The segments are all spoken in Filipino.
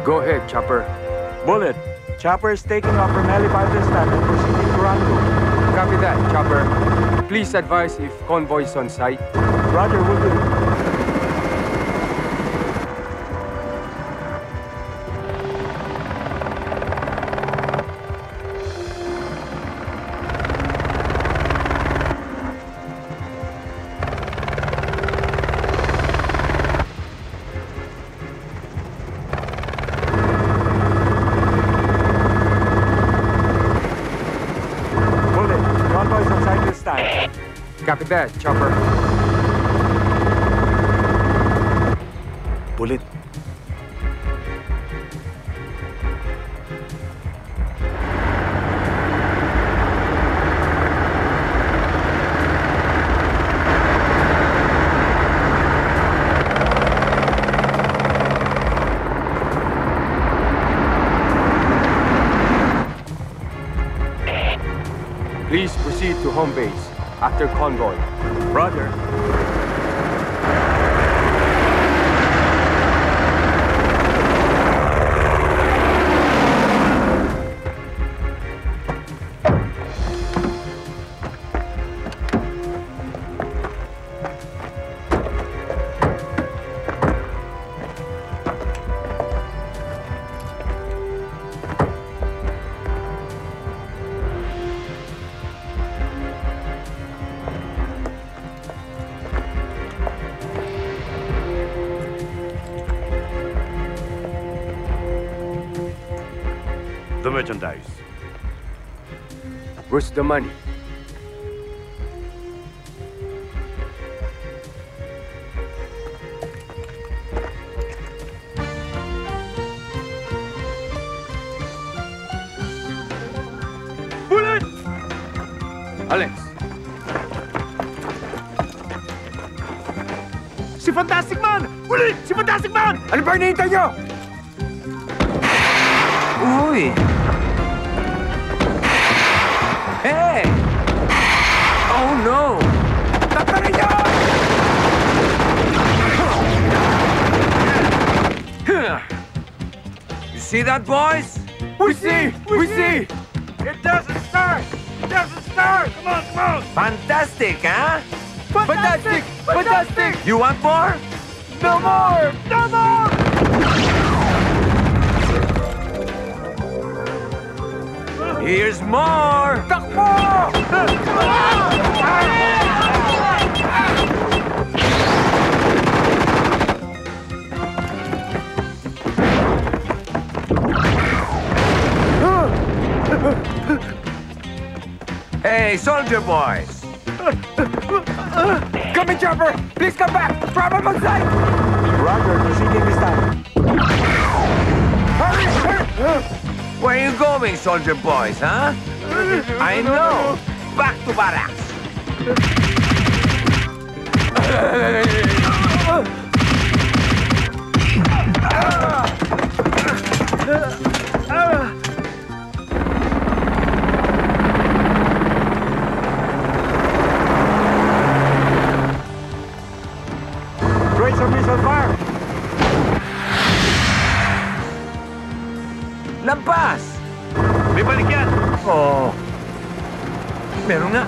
Go ahead, Chopper. Bullet, Chopper is taking off from Helipad stand and proceeding to Rango. Copy that, Chopper. Please advise if convoy is on site. Roger, will do. Copy that, Chopper. Bullet. Please proceed to home base after convoy. Roger. The merchandise. Where's the money? Bullet! Alex! Si Fantastic Man! Bullet! Si Fantastic Man! Ano ba hinihintay nyo? Uy! Hey! Oh no! Tatarin niyo! You see that, boys? We see! We see! It doesn't start! It doesn't start! Come on, come on! Fantastic, huh? Fantastic! Fantastic! You want more? No more! No more! Here's more! Takbo! Hey, soldier boys! Come in, Chopper! Please come back! Problem on site! Roger, proceeding this time. Hurry! Hurry! Where are you going, soldier boys, huh? I know! Back to barracks! Tracer missile fire! Lampas! May balik yan! Oh. Meron nga.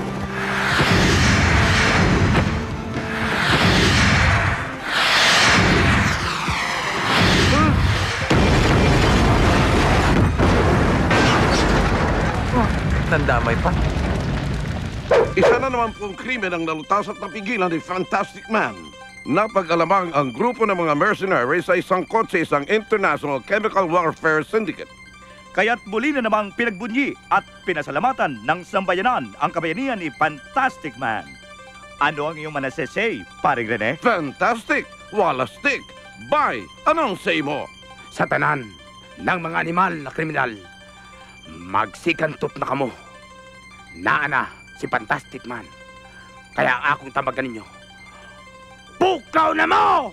Nandamay pa. Isa na naman pong krimen ang nalutas at napigilan ni Fantastic Man. Napag-alamang ang grupo ng mga mercenaries ay sangkot sa isang international chemical warfare syndicate. Kaya't muli na namang pinagbunyi at pinasalamatan ng sambayanan ang kabayanihan ni Fantastic Man. Ano ang iyong manasesay, paring Rene? Fantastic! Walastik! Bye! Anong say mo? Sa tanan ng mga animal na kriminal, magsikantot na kamo. Naana si Fantastic Man. Kaya akong tamagan ninyo. Pukaw na mo!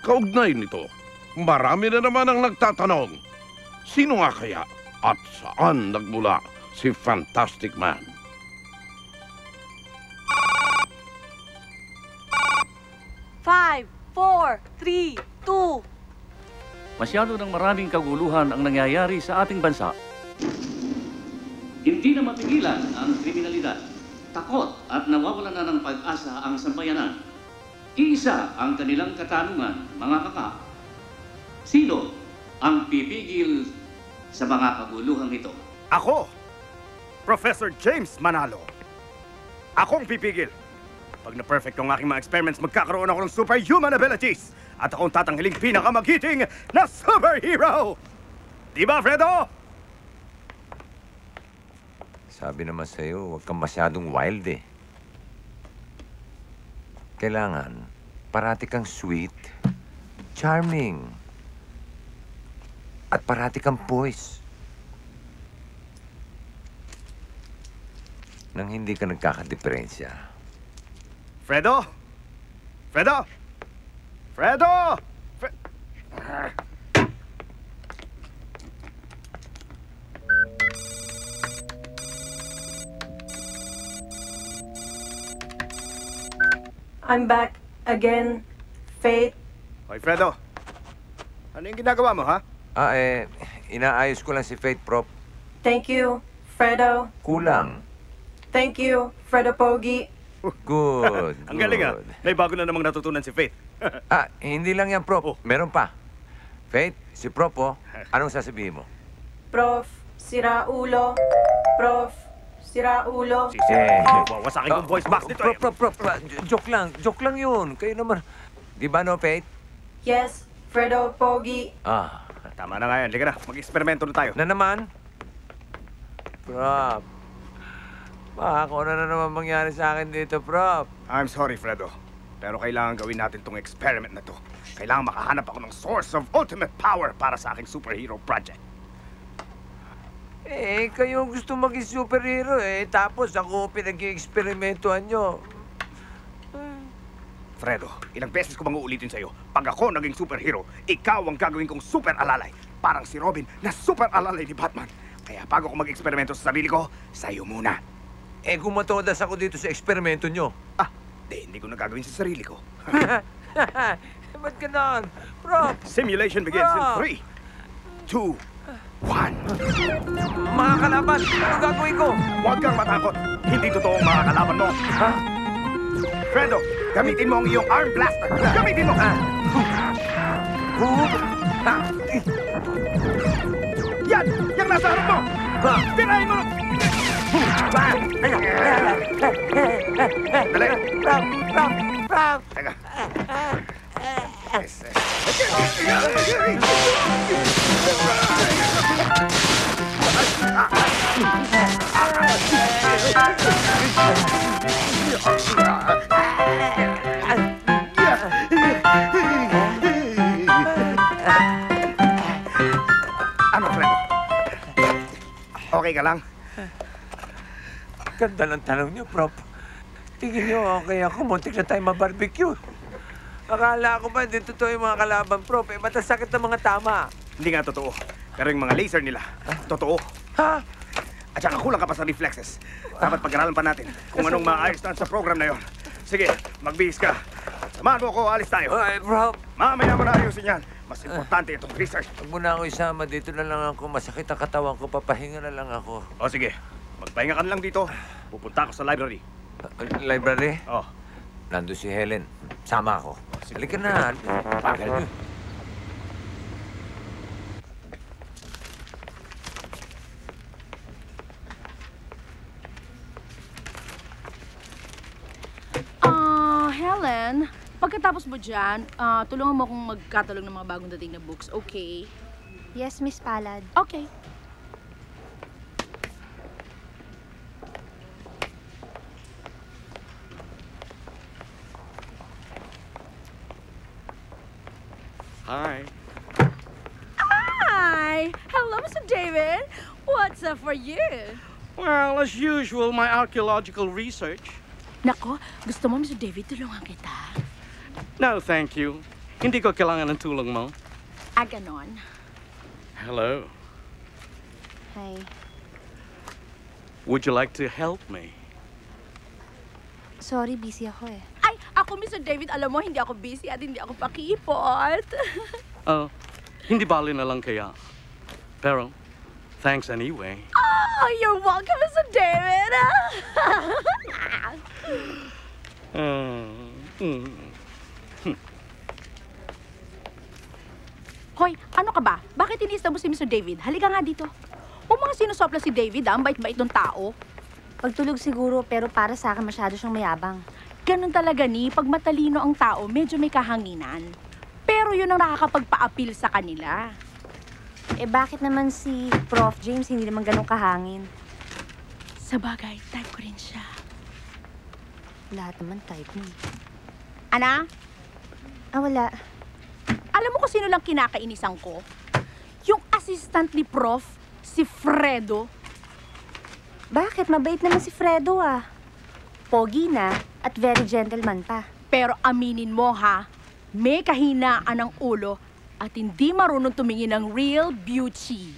Kaugnay nito, marami na naman ang nagtatanong. Sino nga kaya at saan nagmula si Fantastic Man? Five, 4, 3, 2. Masyado ng maraming kaguluhan ang nangyayari sa ating bansa. Hindi na mapigilan ang kriminalidad. Takot at nawawalan na ng pag-asa ang sambayanan. Iisa ang kanilang katanungan, mga kaka. Sino ang pipigil sa mga kaguluhan ito? Ako, Professor James Manalo. Akong pipigil. Pag na-perfect ang aking mga experiments, magkakaroon ako ng superhuman abilities. At akong tatanghaling pinakamagiting na superhero! Di ba, Fredo? Sabi naman sa'yo, huwag kang masyadong wild eh. Kailangan, parati kang sweet, charming, at parati kang poise. Nang hindi ka nagkakadiferensya. Fredo? Fredo? Fredo! I'm back again, Faith. Hoy, Fredo. Ano yung ginagawa mo, ha? Inaayos ko lang si Faith, Prop. Thank you, Fredo. Kulang. Thank you, Fredo Pogi. Good, Ang galing, ha? good. May bago na namang natutunan si Faith. Hindi lang yan, Prop. Oh. Meron pa. Faith, si Prop, oh. Anong sasabihin mo? Prof, sira ulo. Prof, sira ulo. Wawasakin kong voice box nito, eh. Prop. Joke lang yun. Kayo naman. Di ba, no, Faith? Yes, Fredo Pogi. Tama na nga yan. Liga na. Mag-eksperimento na tayo. Na naman? Prop. Baka kung ano na naman mangyari sa akin dito, Prop. I'm sorry, Fredo. Pero kailangan gawin natin tong experiment na to. Kailangan makahanap ako ng source of ultimate power para sa aking superhero project. Kayo gusto maging superhero, Tapos ako pinag-i-eksperimentuhan nyo. Fredo, ilang beses ko bang uulitin sa'yo, pag ako naging superhero, ikaw ang gagawin kong super alalay. Parang si Robin na super alalay ni Batman. Kaya bago ko mag-eksperimento sa sarili ko, sa'yo muna. Kung matodas ako dito sa eksperimento nyo. Hindi ko na gagawin sa sarili ko. Ba't ganon? Prop! Simulation begins in 3, 2, 1. Mga kalaban, ano gagawin ko? Huwag kang matakot. Hindi totoo ang mga kalaban mo. Fredo, gamitin mo ang iyong arm blaster. Gamitin mo! Yan! Yang nasa harap mo! Tirahin mo! Dali! Prop! Teka. Ano, Fredo? Okay ka lang? Ganda ng tanong niyo, Prop. Tingin niyo, okay ako. Muntik na tayo mabarbecue. Akala ko ba, hindi totoo yung mga kalaban, Prop. Matasakit ng mga tama. Hindi nga totoo. Pero yung mga laser nila, totoo. Ha? At saka kulang ka pa sa reflexes. Dapat pag-aralan pa natin kung anong maayos na sa program na yon. Sige, magbihis ka. Samahan mo ako, alis tayo. Ay, Prop. Mamaya mo na ayusin yan. Mas importante itong research. Huwag mo na ako isama. Dito na lang ako. Masakit ang katawan ko. Papahinga na lang ako. O sige, magpahinga ka na lang dito. Pupunta ako sa library. Library? Oh. Nandun si Helen. Sama ako. Halika na. Bakit? Helen, pagkatapos mo dyan, tulungan mo akong magkatalog ng mga bagong dating na books, okay? Yes, Miss Palad. Okay. Hi. Hi! Hello, Mr. David. What's up for you? Well, as usual, my archaeological research. Nako, gusto mo, Mr. David, tulungan kita. No, thank you. Hindi ko kailangan ng tulong mo. Ganon. Hello. Hi. Would you like to help me? Sorry, busy ako eh. Ay, ako, Mr. David, alam mo, hindi ako busy at hindi ako pakipot. Oh, Hindi bali na lang kaya. Pero, thanks anyway. Oh, you're welcome, Mr. David. Hoy, ano ka ba? Bakit iniista mo si Mr. David? Halika nga dito. Huwag mga sinusopla si David, ang bait-bait ng tao. Pagtulog siguro, pero para sa akin masyado siyang mayabang. Ganun talaga ni, pag matalino ang tao, medyo may kahanginan. Pero yun ang nakakapagpa-appeal sa kanila. Eh bakit naman si Prof. James hindi naman ganun kahangin? Sa bagay, type ko rin siya. Lahat naman type mo. Ana? Wala. Alam mo kung sino lang kinakainisan ko? Yung assistant ni Prof, si Fredo. Bakit? Mabait naman si Fredo ah. Pogi na at very gentleman pa. Pero aminin mo ha, may kahinaan ng ulo at hindi marunong tumingin ng real beauty.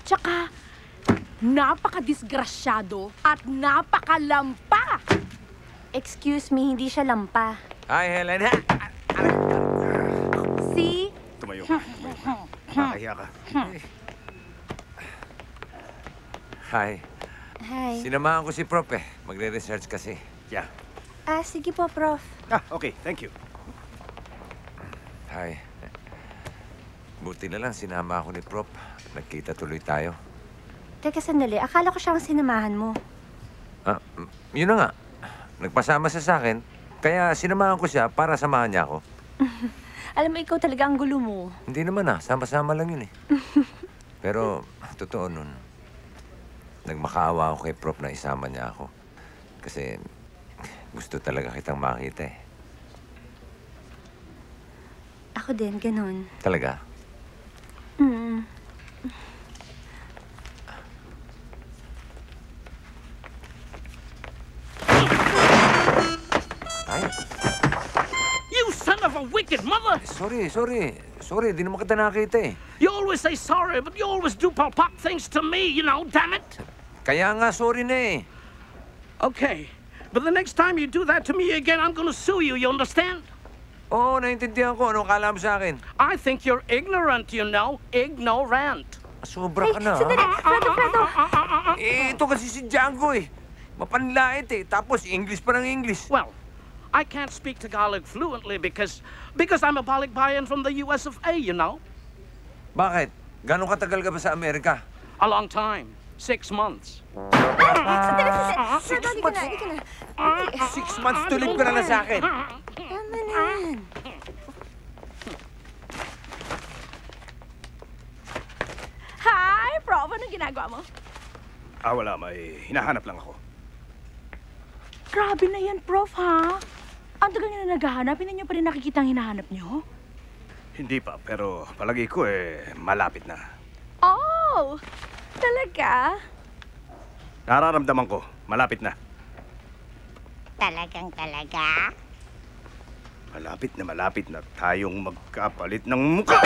Tsaka, napakadisgrasyado at napakalampa. Excuse me, hindi siya lampa. Hi, Helen. See? Tumayo ka. Makahiya ka. Hi. Hi. Sinamahan ko si Prof eh. Magre-research kasi. Yeah. Sige po, Prof. Okay. Thank you. Hi. Buti na lang sinama ako ni Prof. Nagkita tuloy tayo. Teka, sandali. Akala ko siyang sinamahan mo. Yun na nga. Nagpasama siya sa akin. Kaya sinamahan ko siya para samahan niya ako. Alam mo, ikaw talaga ang gulo mo. Hindi naman sama-sama lang yun eh. Pero, totoo nun. Nagmakaawa ako kay Prof na isama niya ako. Kasi gusto talaga kitang makita eh. Ako din, ganun. Talaga? Ay, You son of a wicked mother! sorry. Di naman kita nakita eh. You always say sorry, but you always do palpak things to me, you know, damn it! Kaya nga, sorry na eh. Okay, but the next time you do that to me again, I'm gonna sue you, you understand? Oo, naiintindihan ko. Anong kala mo sa akin? I think you're ignorant, you know, ignorant. Sobra ka na, Sandali! Fredo! ito kasi si Django eh. Mapanlait eh. Tapos, English pa ng English. Well, I can't speak Tagalog fluently because I'm a balikbayan from the US of A, you know? Bakit? Gano'ng katagal ka ba sa Amerika? A long time. 6 months. Sandali! Fredo, hindi ka na. 6 months tulip ka na sa akin. Tama na yan. Hi, Prof. Anong ginagawa mo? Wala. May hinahanap lang ako. Grabe na yan, Prof, ha? Ang tagal nyo na naghahanap, hindi nyo pa rin nakikita ang hinahanap nyo? Hindi pa, pero palagi ko malapit na. Oh! Talaga? Nararamdaman ko, malapit na. Talagang talaga? Malapit na tayong magkapalit ng mukha.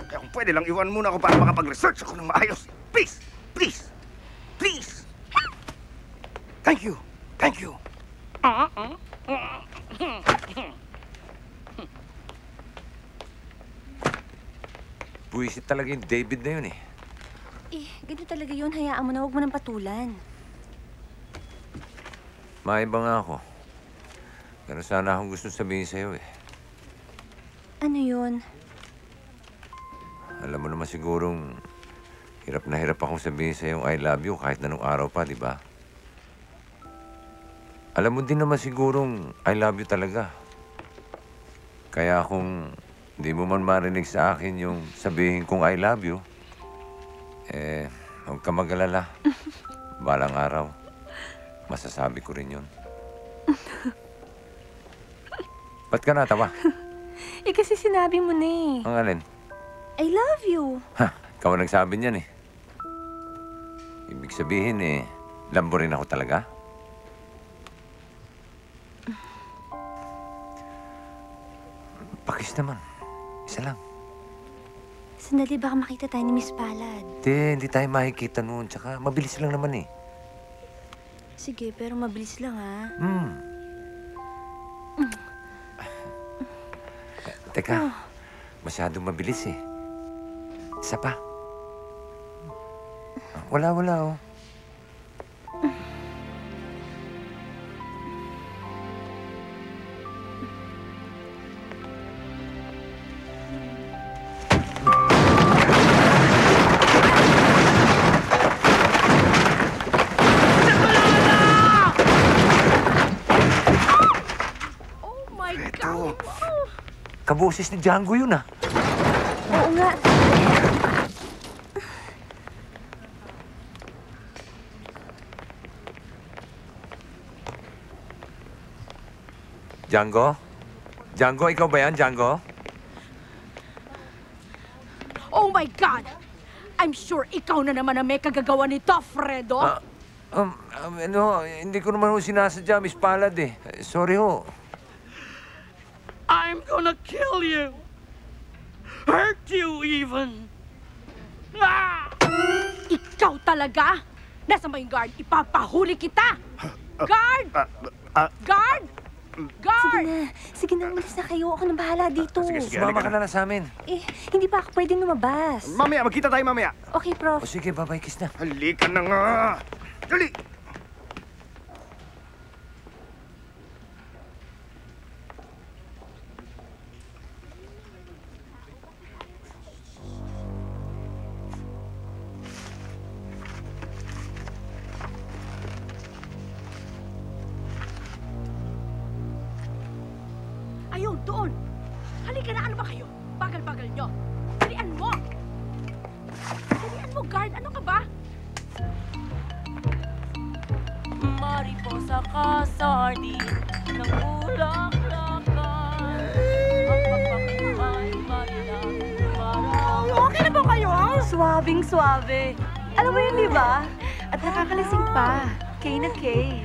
Kaya kung pwede lang, iwan muna ako para makapag-research ako ng maayos. Please! Please! Please! Thank you! Thank you! Buwisit talaga yung David na yun eh. Ganito talaga yun. Hayaan mo na, huwag mo nang patulan. Maiba nga ako. Pero sana akong gusto sabihin sa'yo eh. Ano yun? Alam mo naman sigurong hirap na hirap akong sabihin sa'yo I love you kahit nanong araw pa, di ba? Alam mo din naman sigurong I love you talaga. Kaya kung hindi mo man marinig sa akin yung sabihin kong I love you, huwag ka mag-alala. Balang araw, masasabi ko rin yun. Ba't ka natawa? Kasi sinabi mo na eh. Ang alin? I love you. Ikaw ang nagsabi niyan eh. Ibig sabihin lambo rin ako talaga. Pakis naman. Isa lang. Sandali, baka makita tayo ni Miss Palad. Hindi tayo makikita noon. Tsaka mabilis lang naman eh. Sige, pero mabilis lang ha. Teka, masyadong mabilis eh. Isa pa. Wala, oh. Kaboses ni Django yun, ah. Oo nga. Django? Django, ikaw ba yan, Django? Oh my God! I'm sure ikaw na naman ang may kagagawa nito, Fredo. Hindi ko naman ho sinasadya, Miss Palad, eh. Sorry ho. I'm gonna kill you. Hurt you even. Ah! Ikaw talaga? Nasa mo yung guard? Ipapahuli kita! Guard! Guard! Guard! Sige na, umalis na kayo. Ako nang bahala dito. Sige, Sumama ka na sa amin. Hindi pa ako pwedeng lumabas. Mamaya, magkita tayo mamaya. Okay, Prof. O sige, bye-bye, kiss na. Halika na nga. Dali! Ayun, doon! Halika na, ano ba kayo? Bagal-bagal nyo. Dalian mo! Dalian mo, guard! Ano ka ba? Mariposa ka, sardine, ng bulaklakan. Ang pagpapakay, marilang, marang... Okay na ba kayo? Swabing-swabe. Alam mo yun, di ba? At nakakalasing pa. Kay na kay.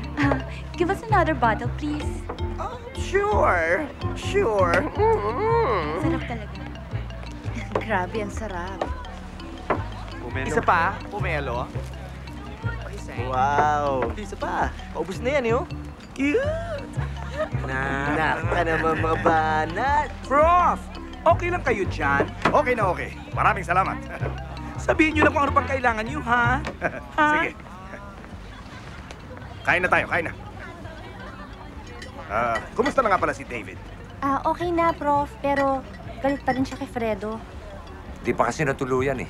Give us another bottle, please. Sure. Sarap talaga. Grabe, ang sarap. Isa pa? Pumelo? Wow! Isa pa. Paubos na yan, yo. Cute! Nak ka naman mga banat. Prof! Okay lang kayo dyan? Okay na okay. Maraming salamat. Sabihin nyo na kung ano pang kailangan nyo, ha? Sige. Kain na tayo, kain na. Kumusta na nga pala si David? Okay na, Prof. Pero galit pa rin siya kay Fredo. Di pa kasi natuluyan, eh.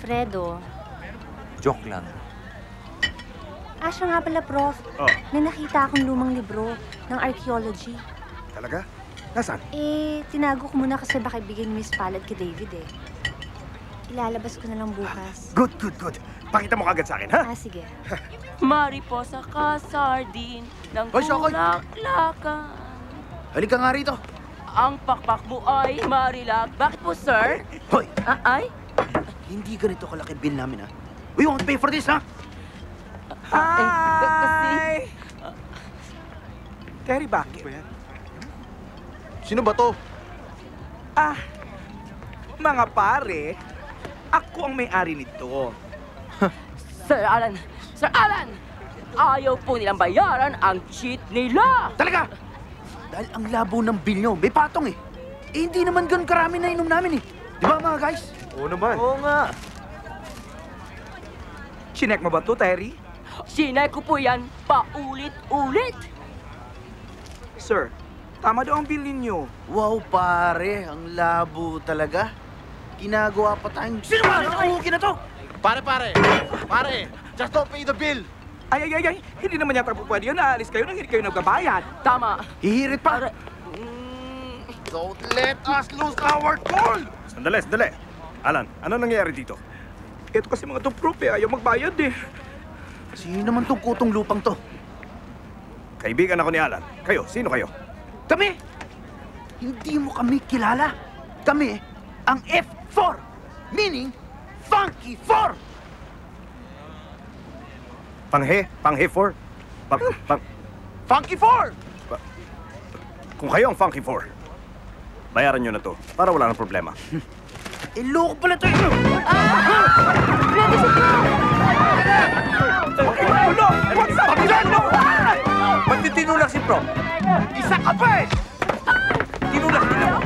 Fredo. Joke lang. Siya nga pala, Prof. Oh. May nakita akong lumang libro ng archaeology. Talaga? Nasaan? Tinago ko muna kasi baka ibigay ni Miss Palad kay David, eh. Ilalabas ko na lang bukas. Good. Pakita mo kagad sa akin, ha? Sige. Mariposa ka, sardine, ng bulaklakan. Halika nga rito. Ang pakpak mo ay marilag. Bakit po, sir? Hoy! Ay? Hindi ganito kalaki bill namin, ha? We won't pay for this, ha? Kasi... Terry, bakit? Sino ba to? Mga pare, ako ang may-ari nito. Sir Alan! Ayaw po nilang bayaran ang cheat nila! Talaga? Dahil ang labo ng bill nyo, may patong eh. Hindi naman ganun karami na inom namin eh. Di ba mga guys? Oo naman. Oo nga. Chinek mo ba to, Terry? Sinay ko po yan paulit-ulit! Sir, tama daw ang bill ninyo. Wow, pare. Ang labo talaga. Ginagawa pa tayong... Sino ba? Nakauhuki na to? Pare! Just don't pay the bill! Ay! Hindi naman yata po pwede yun. Naalis kayo nang hindi kayo nagbabayad. Tama. Hihirit pa! Don't let us lose our cool! Sandali. Alan, ano nangyayari dito? Ito kasi mga to proof, ayaw magbayad, eh. Sino naman tong kutong lupang to? Kaibigan ako ni Alan. Kayo, sino kayo? Kami! Hindi mo kami kilala. Kami ang F4, meaning Funky 4! Panghe 4? Funky 4! Kung kayo ang Funky 4, bayaran nyo na to para wala nang problema. Loko pala to! What's up? Ba't tinulak si Pro? Isa ka pa eh! Tinulak nila.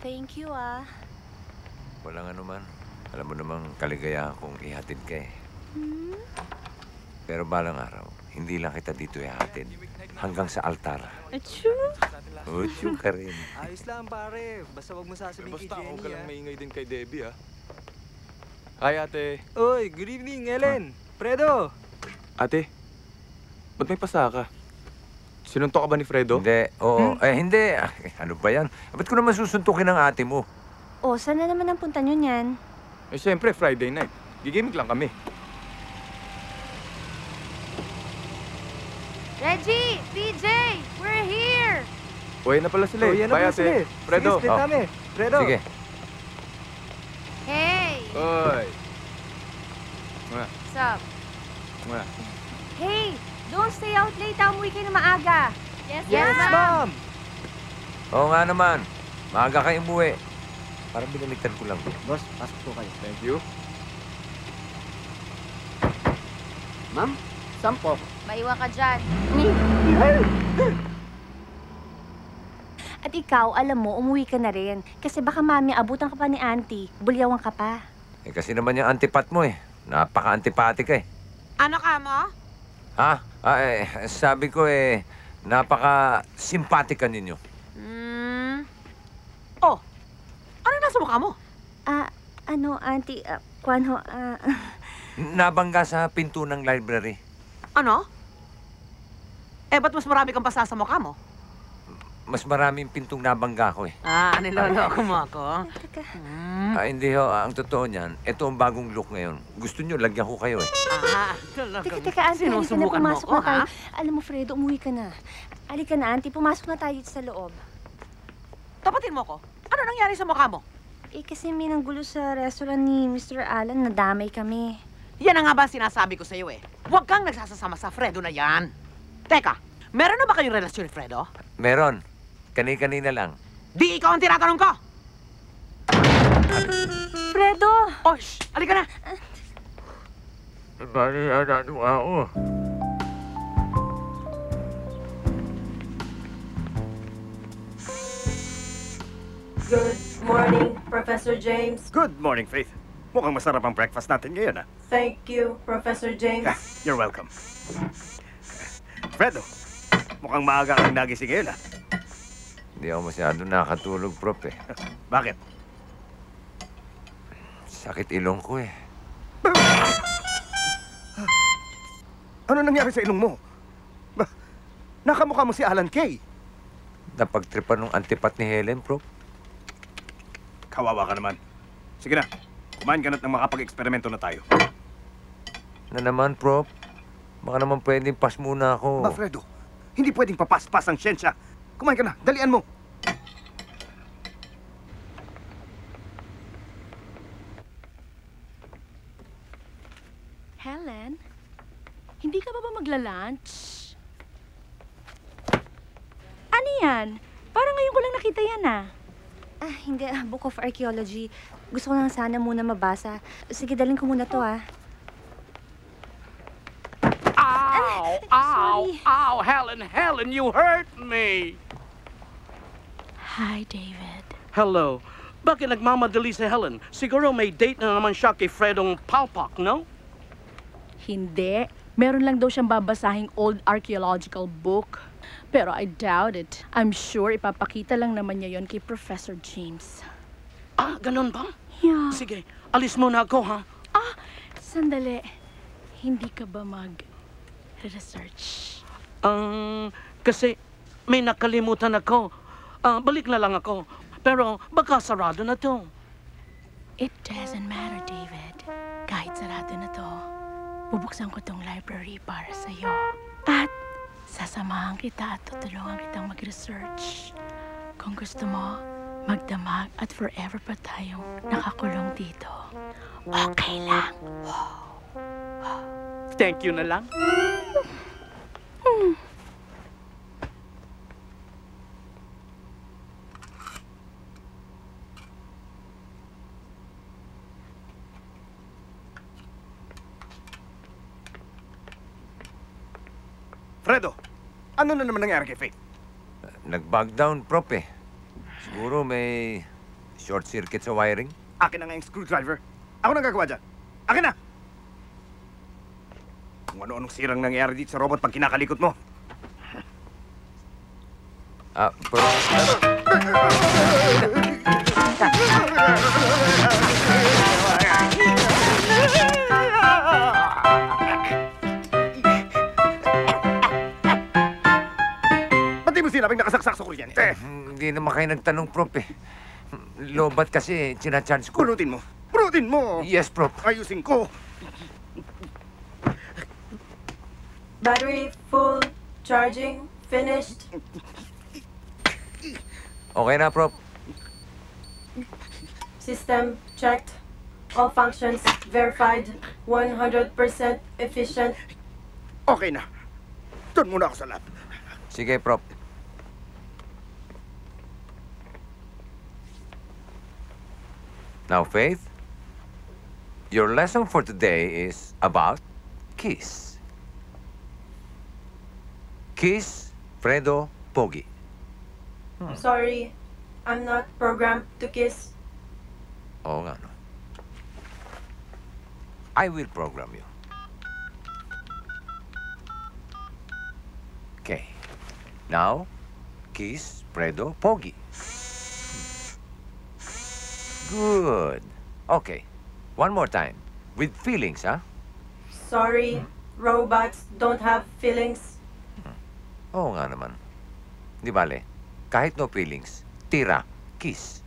Thank you, ah. Walang ano man. Alam mo namang kaligayahan kong ihatid ka eh. Pero balang araw, hindi lang kita dito ihatid. Hanggang sa altar. Achoo! Uchoo ka rin. Ayos lang, pare. Basta wag mo sasabihin kay Jenny, Basta huwag ka lang ah. maingay din kay Debbie, ah. Hi, ate. Oy, good evening, Ellen. Fredo! Ate, ba't may pasa ka? Sinuntok ka ba ni Fredo? Hindi. Oo. Hindi. Ano ba yan? Ba't ko naman susuntukin ang ate mo? O, saan na naman ang punta nyo niyan? Eh, siyempre, Friday night. Gigimik lang kami. Reggie! TJ! We're here! Uwi na pala sila eh. yan na Bye, pala sila ate. eh. Fredo. Sige, split kami. Fredo! Sige. Hey! Oy. Muna. What's up? Muna. Hey! Don't stay out late, umuwi kayo na maaga. Yes, ma'am! Oo nga naman. Maaga kayo umuwi. Parang binaligtad ko lang. Boss, pasok po kayo. Thank you. Ma'am, sampo. Maiwan ka dyan. At ikaw, alam mo, umuwi ka na rin. Kasi baka mami, abutan ka pa ni auntie. Bulyawan ka pa. Eh kasi naman yung antipat mo eh. Napaka-antipati ka eh. Ano ka mo? Ha? Sabi ko eh, napaka-simpatika ninyo. Oh, ano nasa mukha mo? Auntie, kuwan ho, Nabangga sa pinto ng library. Ano? Eh, ba't mas marami kang basa sa mukha mo? Mas maraming pintong nabangga ko eh. Niloloko mo ako? Hindi ho, ang totoo niyan, ito ang bagong look ngayon. Gusto nyo, lagyan ko kayo eh. Teka, auntie, halika na, pumasok na tayo. Alam mo, Fredo, umuwi ka na. Halika na, auntie, pumasok na tayo dito sa loob. Tapatin mo ko. Ano nangyari sa mukha mo? Eh, kasi may nanggulo sa restaurant ni Mr. Alan, nadamay kami. Yan ang nga ba sinasabi ko sa'yo eh. Huwag kang nagsasasama sa Fredo na yan. Teka, meron na ba kayong relasyon ni Fredo? Meron. Kani-kanina lang. Di ikaw ang tinatanong ko! Fredo! Oh, shh! Halika na! Bali, ano ako? Good morning, Professor James. Good morning, Faith. Mukhang masarap ang breakfast natin ngayon, ah. Thank you, Professor James. You're welcome. Fredo, mukhang maaga kang nagising ngayon, ah. Hindi ako masyado nakatulog, Prof eh. Bakit? Sakit ilong ko eh. Ano nangyari sa ilong mo? Nakamukha mo si Alan Kay. Napagtripan ng antipat ni Helen, Prof. Kawawa ka naman. Sige na, kumain ka na't nang makapag-eksperimento na tayo. Na naman, Prof. Baka naman pwedeng pass muna ako. Ba, Fredo, hindi pwedeng papas-pas ang siyensya. Kumain ka na, dalian mo. Helen, hindi ka ba magla-lunch? Ano yan? Parang ngayon ko lang nakita yan ah. Hindi. Book of Archaeology. Gusto ko lang sana muna mabasa. Sige, dalhin ko muna to, ah. Ow! Ow! Ow! Helen, you hurt me! Hi, David. Hello. Bakit nagmamadali si Helen? Siguro may date na naman siya kay Fredong Palpak, no? Hindi. Meron lang daw siyang babasahing old archaeological book. Pero I doubt it. I'm sure ipapakita lang naman niya yon kay Professor James. Ganun ba? Yeah. Sige, alis muna ako, ha? Sandali. Hindi ka ba mag-research? Kasi may nakalimutan ako. Balik na lang ako. Pero baka sarado na to. It doesn't matter, David. Kahit sarado na to, bubuksan ko tong library para sa'yo. At sasamahan kita at tutulungan kitang mag-research. Kung gusto mo, magdamag at forever pa tayong nakakulong dito. Okay lang. Thank you na lang. Fredo, ano na naman nangyari kay Faith? Nag-bug down, Prof eh. Siguro may short circuit sa wiring? Akin na nga yung screwdriver. Ako nang gagawa dyan. Akin na! Kung ano-anong sirang nangyayari dito sa robot pag kinakalikot mo. Ba't di mo sinabing nakasaksak sa kuryente? Hindi naman kayo nagtanong, Prof eh. Lobat kasi, sinacharge ko. Pulutin mo! Pulutin mo! Yes, Prof. Ayusin ko! Battery full. Charging. Finished. Okay na, Prof. System checked. All functions verified. 100% efficient. Okay na. Doon muna ako sa lab. Sige, Prof. Now, Faith, your lesson for today is about kiss. Kiss, Fredo, Pogi. Sorry, I'm not programmed to kiss. Oo nga, no? I will program you. Okay. Now, kiss, Fredo, Pogi. Good. Okay. One more time. With feelings, huh? Sorry, robots don't have feelings. Oo nga naman. Di bale, kahit no feelings, tira, kiss.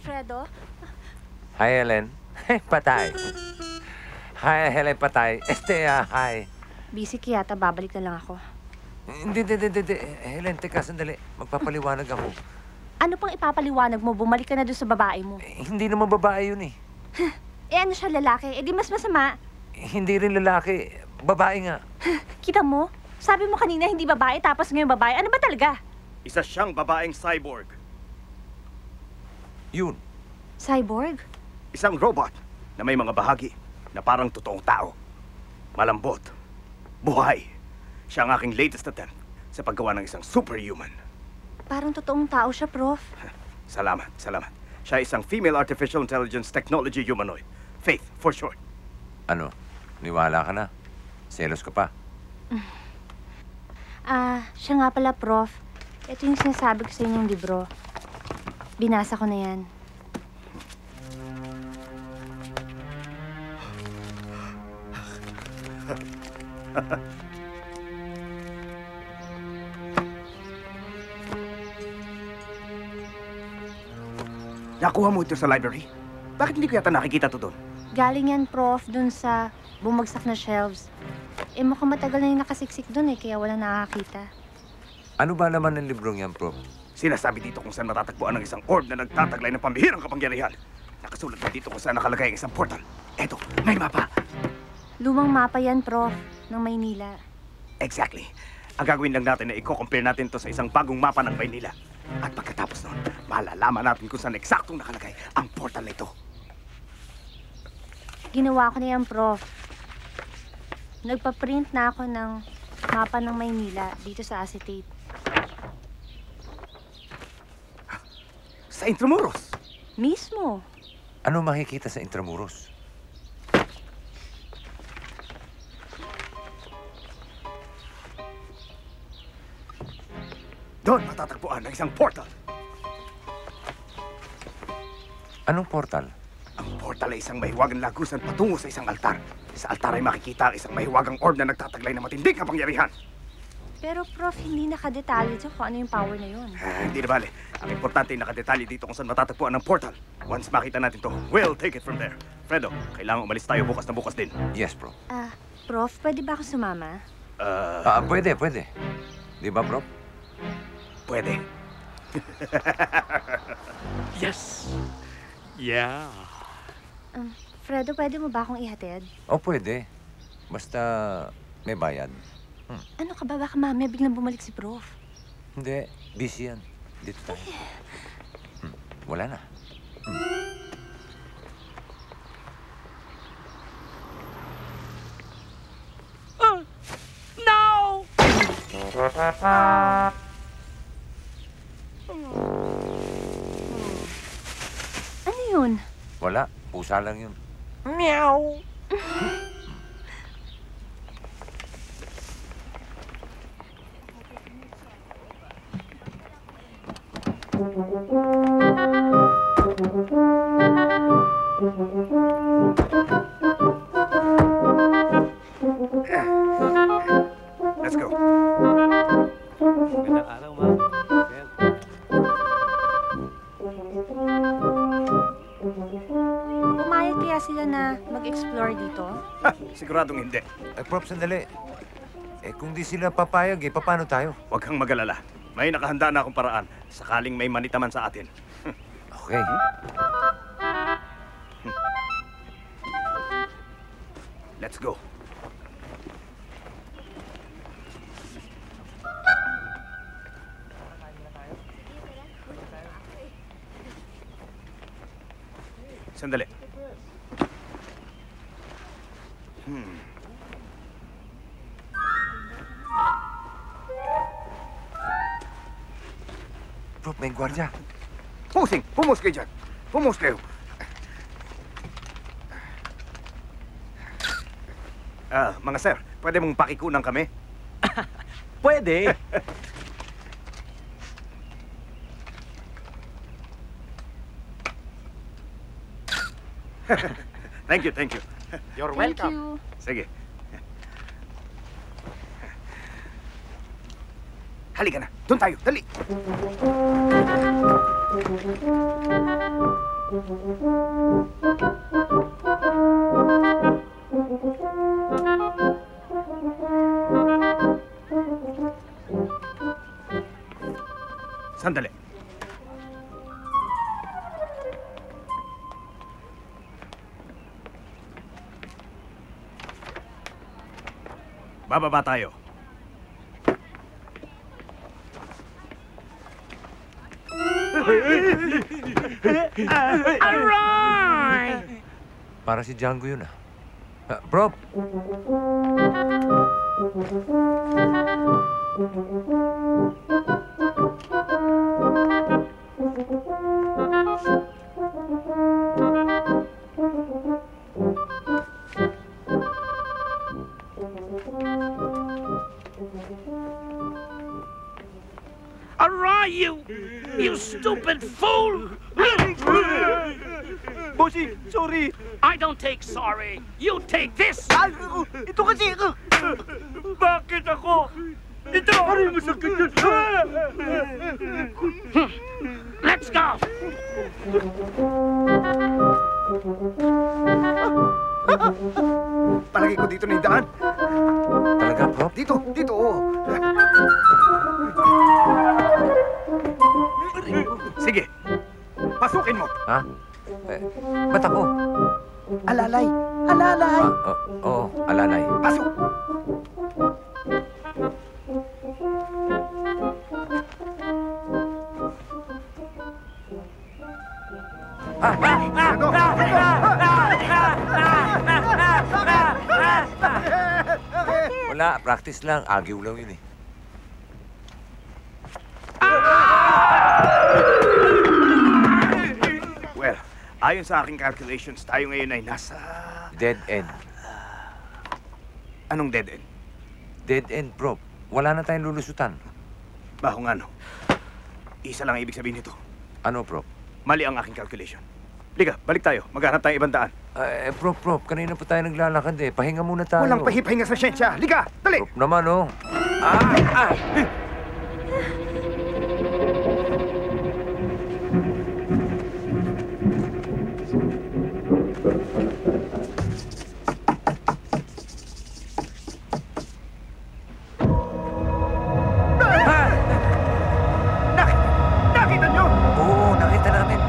Fredo? Hi, Helen. Patay. Hi, Helen, patay. Hi. Busy ka yata, babalik na lang ako. Hindi. Helen, teka, sandali. Magpapaliwanag ako. Ano pang ipapaliwanag mo? Bumalik ka na doon sa babae mo. Hindi naman babae yun eh. Ano siya, lalaki? Di mas masama. Hindi rin lalaki. Babae nga. Kita mo? Sabi mo kanina hindi babae, tapos ngayon babae. Ano ba talaga? Isa siyang babaeng cyborg. Yun. Cyborg? Isang robot na may mga bahagi na parang totoong tao. Malambot. Buhay. Siya ang aking latest attempt sa paggawa ng isang superhuman. Parang totoong tao siya, Prof. Salamat. Siya isang female artificial intelligence technology humanoid. Faith, for short. Ano? Niwala ka na? Selos ka pa? Siya nga pala, Prof. Ito yung sinasabi ko sa inyong libro. Binasa ko na yan. Nakuha mo ito sa library? Bakit hindi ko yata nakikita to doon? Galing yan, Prof, dun sa bumagsak na shelves. Mukhang matagal na yung nakasiksik dun kaya wala nakakita. Ano ba naman ng librong yan, Prof? Sinasabi dito kung saan matatagpuan ang isang orb na nagtataglay ng pambihirang kapangyarihan. Nakasulat na dito kung saan nakalagay ang isang portal. Eto, may mapa. Lumang mapa yan, Prof, ng Maynila. Exactly. Ang gagawin lang natin ay i-compare natin to sa isang bagong mapa ng Maynila. At pagkatapos nun, malalaman natin kung saan eksaktong nakalagay ang portal na ito. Ginawa ko na yan, Prof. Nagpa-print na ako ng mapa ng Maynila dito sa acetate. Sa Intramuros? Mismo. Ano makikita sa Intramuros? Doon matatagpuan ang isang portal. Anong portal? Ang portal ay isang mahiwagang lagusan patungo sa isang altar. Sa altar ay makikita ang isang mahiwagang orb na nagtataglay ng matinding kapangyarihan. Pero, Prof, hindi nakadetalye dyan kung ano yung power na yun. Hindi na bale. Ang importante ay nakadetalye dito kung saan matatagpuan ang portal. Once makita natin to, we'll take it from there. Fredo, kailangan umalis tayo bukas na bukas din. Yes, Prof. Prof, pwede ba ako sumama? Pwede. Di ba, Prof? Pwede. Yes. Yeah. Fredo, pwede mo ba akong ihatid? Pwede. Basta may bayad. Ano ka ba? Baka mamaya biglang bumalik si Prof. Hindi. Busy yan. Dito tayo. Wala na. No! Wala, pusa lang yun. Meow! Let's go. Magandang araw, ma'am. Sir. Pumayag kaya sila na mag-explore dito? Ha, siguradong hindi. Prof, sandali. Kung di sila papayag, paano tayo? Huwag kang mag-alala. May nakahanda na akong paraan sakaling may manitaman sa atin. Okay. Let's go. Sandali. Prof, may gwardiya. Pusing! Humus kayo dyan! Humus kayo! Mga sir, pwede mong pakikunan kami? Pwede. Thank you, thank you. You're Thank welcome. you. Sige. Halika na. Doon tayo. Dali. Sandali. Bababa tayo. Alright! Para si Django yun, Prof! Alright, you stupid fool! Bossing, sorry. I don't take sorry. You take this! Ito kasi. Bakit ako? Ito! Aray, masakit yun. Let's go! Palagi ko dito na yung daan. Talaga, Prof? Dito, dito, oo. Sige, pasukin mo. Ha? Ba't ako? Alalay, alalay. Oo, alalay. Pasok. Wala, practice lang. Agiw lang yun Well, ayon sa aking calculations, tayo ngayon ay nasa... Dead end. Anong dead end? Dead end, Prof. Wala na tayong lulusutan. Baho nga, no? Isa lang ang ibig sabihin nito. Ano, Prof? Mali ang aking calculation. Liga, balik tayo. Maghanap tayo ibang daan. Prof, kanina pa tayo naglalakad Pahinga muna tayo. Walang pahipahinga sa siyensya. Liga, dali! Prof naman, oh. Nakita nyo? Oo, nakita namin.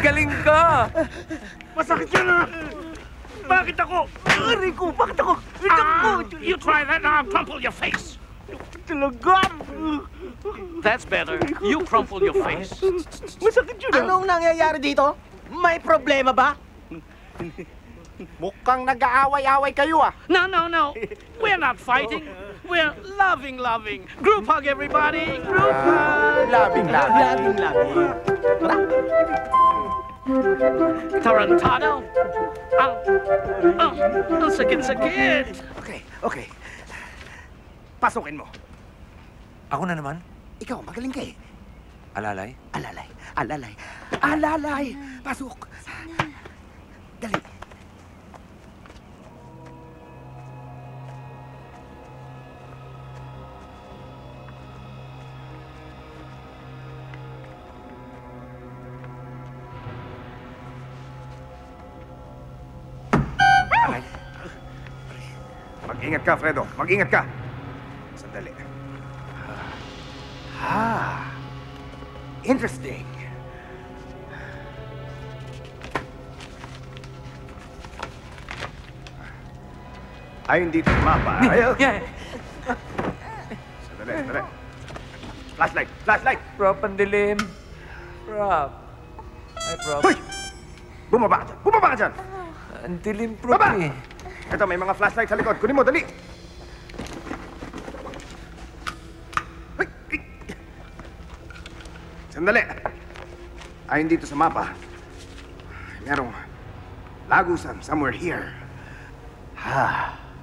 Galing ka! Masakit yan ah! Bakit ako? Aray ko, bakit ako? You try that now, I'll crumple your face! Talaga! That's better. You crumple your face. Masakit yun ah. Anong nangyayari dito? May problema ba? Mukhang nag-aaway-away kayo ah. No, no, no. We're not fighting. We're loving. Group hug, everybody. Group hug. Loving. Tara. Tarantado. Ang sakit-sakit. Okay. Pasukin mo. Ako na naman? Ikaw, magaling ka eh. Alalay? Alalay! Pasok! Dali. Mag-ingat ka, Fredo. Mag-ingat ka. Sandali. Interesting. Ayon dito sa mapa. Sandali. Flashlight! Prop, ang dilim. Prop. Ay, Prop. Hoy! Bumaba ka dyan! Ang dilim, Prop eh. Ito, may mga flashlight sa likod. Kunin mo, dali! Sandali. Ayon dito sa mapa, merong lagusan somewhere here.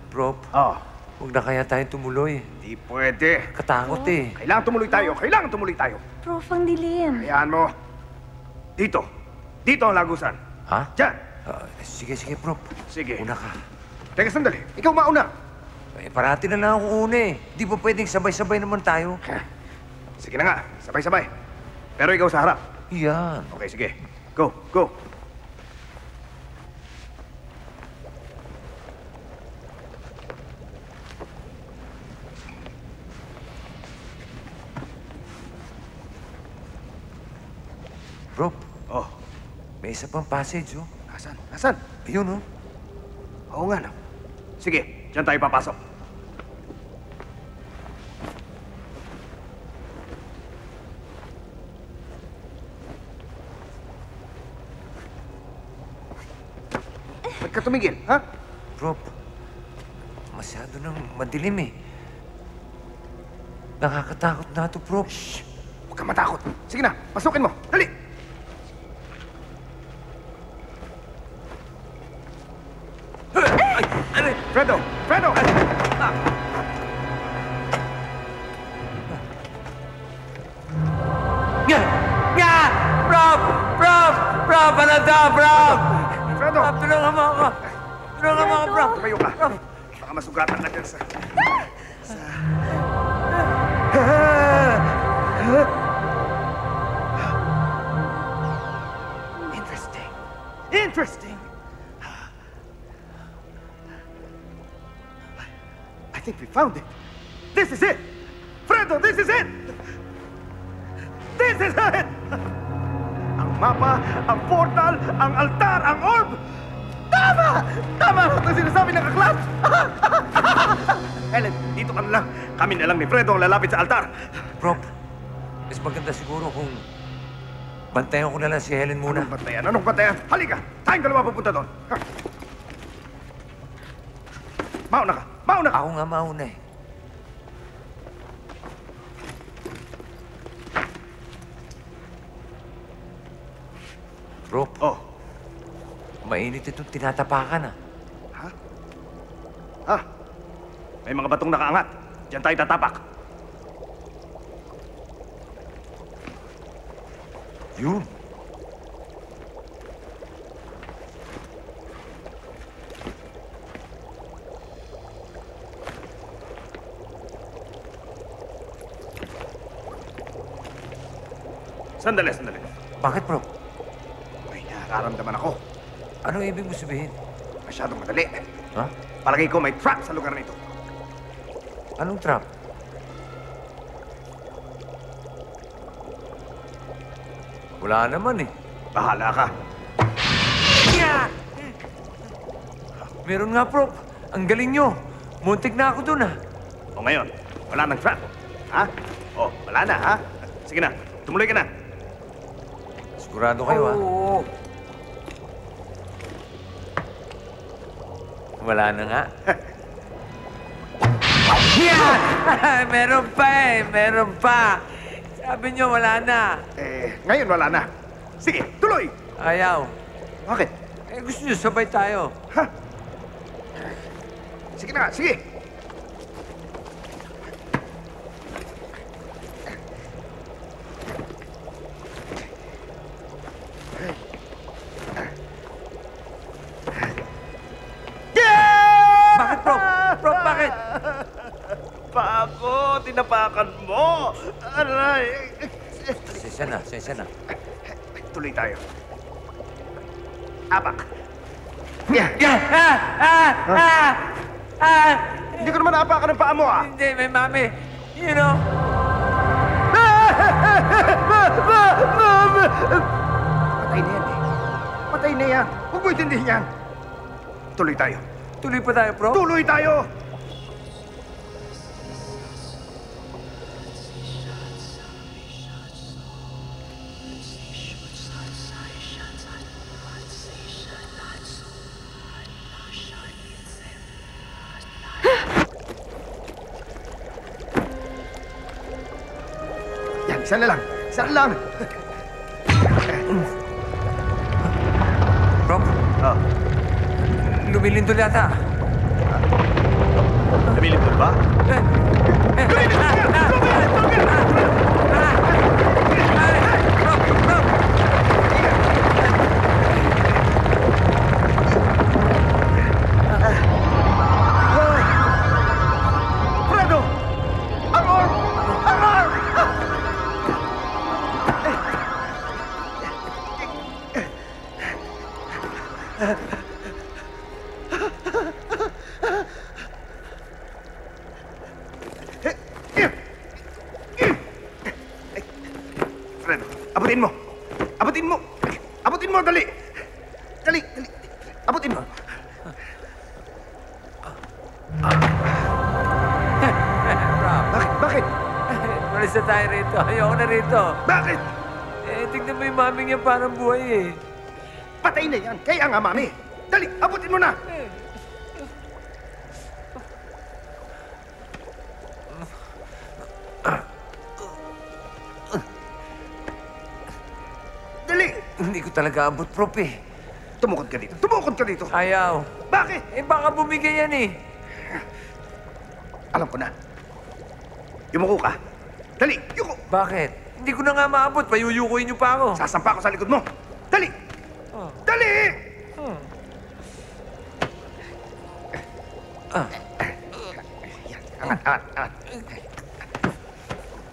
Prop, huwag na kaya tayo tumuloy. Di pwede. Katakot eh. Kailangan tumuloy tayo. Prof, ang dilim. Hayaan mo. Dito ang lagusan. Ha? Diyan. Sige, Prop. Sige. Una ka. Teka, sandali. Ikaw mauna. Eh, parati na lang ako una eh. Di ba pwedeng sabay-sabay naman tayo? Sige na nga, sabay-sabay. Pero ikaw sa harap. Yan. Okay, sige. Go. Prop. Oh. May isa pang passage, oh. Nasaan? Ayun, oh. Oo nga, no. Sige, dyan tayo papasok. Ba't ka tumigil, ha? Prop, masyado nang madilim eh. Nakakatakot na ito, Prop. Shh! Huwag kang matakot. Sige na, pasukin mo. Dali! Fredo! Prop! Ano to, Prop? Fredo! Prop, tulungan mo ako, Prop. Tumayo ka. Baka masugatan ka dyan sa... Interesting. I think we found it. This is it. Fredo, this is it. Ang mapa, ang portal, ang altar, ang orb. Tama ito sinasabi ng aklat. Helen, dito ka na lang. Kami na lang ni Fredo ang lalapit sa altar. Prop, mas maganda siguro kung bantayan ko na lang si Helen muna. Anong bantayan? Halika! Tayong dalawa pupunta doon. Mauna ka! Ako nga mauna eh. Prop. Mainit itong tinatapakan ah. Ha? May mga batong nakaangat. Diyan tayo tatapak. Yun. Sandali. Bakit, Prop? May nararamdaman ako. Anong ibig mo sabihin? Masyadong madali. Ha? Palagay ko may trap sa lugar na ito. Anong trap? Wala naman eh. Bahala ka. Meron nga, Prop. Ang galing nyo. Muntik na ako dun ah. O ngayon, Wala nang trap. Ha? Oh, wala na, ha? Sige na, tumuloy ka na. Sigurado kayo, ha? Oo. Wala na nga. Yan! Meron pa eh! Meron pa! Sabi niyo, wala na. Ngayon wala na. Sige, tuloy! Ayaw. Bakit? Gusto niyo sabay tayo. Ha? Sige na, sige! Bakit, Prof? Prof, bakit? Ako, tinapakan mo! Aray! Sensya na. Tuloy tayo. Apak! Hindi ko naman naapakan ng paa mo, ah! Hindi, may mami. You know? Patay na yan, eh. Patay na yan. Huwag mo intindihin yan. Tuloy tayo. Tuloy pa tayo, Prof? Tuloy tayo! Yan, isa na lang. Isa na lang. Prof? Lumilindol yata. Lumilindol ba? Fredo! Ang orb! Ang orb! Fredo, abutin mo! Abutin mo! Abutin mo, dali! Dali, dali! Abutin mo! Bakit? Malis na tayo rito. Ayoko na rito. Bakit? Tignan mo yung mami niya parang buhay eh. Patay na yan. Kaya nga, mami. Dali, abutin mo na! Dali! Hindi ko talaga abot, Prof eh. Tumukod ka dito. Tumukod ka dito. Ayaw. Bakit? Baka bumigay yan eh. Alam ko na. Yumuko ka. Dali, yuko! Bakit? Hindi ko na nga maabot. Payuyukuin niyo pa ako. Sasampa ko sa likod mo. Dali! Dali! Angat.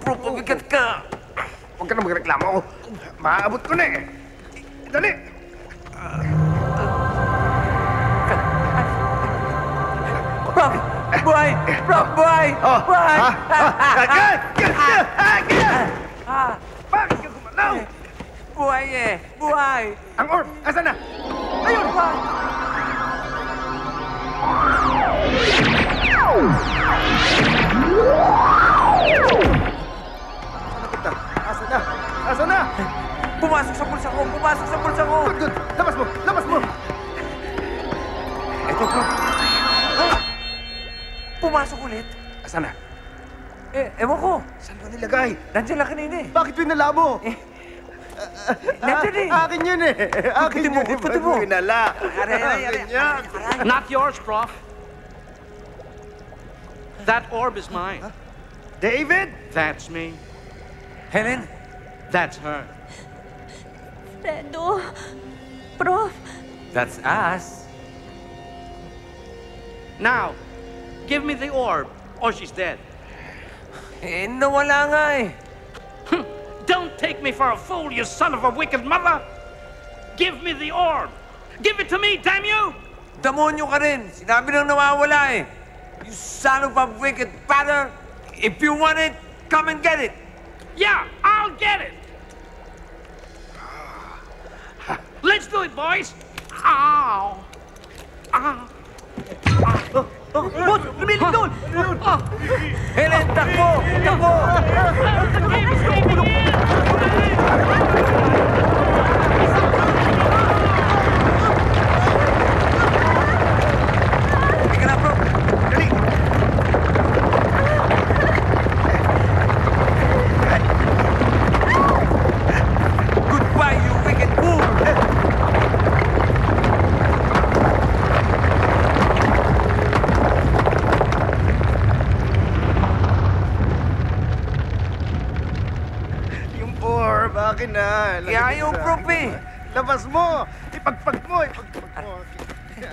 Prof, mabigat ka. Huwag ka na magreklamo. Maaabot ko na eh. Dali! Prof! Buhay! Prof! Buhay! Buhay! Bakit ka gumalaw? Buhay eh! Buhay! Ang orb! Asan na? Ayun! Asan na? Asan na? Pumasok sa bulsa ko! Pumasok sa bulsa ko! Good! Labas mo! Labas mo! Ito, Prof. Pumasok ulit. Asan na? Ewan ko. Saan mo nilagay? Nandiyan lang kanina eh. Bakit pinala mo? Nandiyan eh. Akin yun eh. Akin yun. Kutin mo. Pinala. Akin yan. Not yours, Prof. That orb is mine. David? That's me. Helen? That's her. Fredo. Prof. That's us. Now, give me the orb, or she's dead. Nawala nga eh. Don't take me for a fool, you son of a wicked mother! Give me the orb! Give it to me, damn you! Demonyo ka rin. Sinabi nang nawawala eh. You son of a wicked father! If you want it, come and get it! Yeah, I'll get it! Let's do it, boys! Ow! Ow! Boss! Lumilindol! Helen, takbo! Takbo! Ika na, bro! Dali! Goodbye, you wicked fool! Yung orb, akin na. Ayaw, prof eh. Labas mo! Ipagpag mo! Ipagpag mo!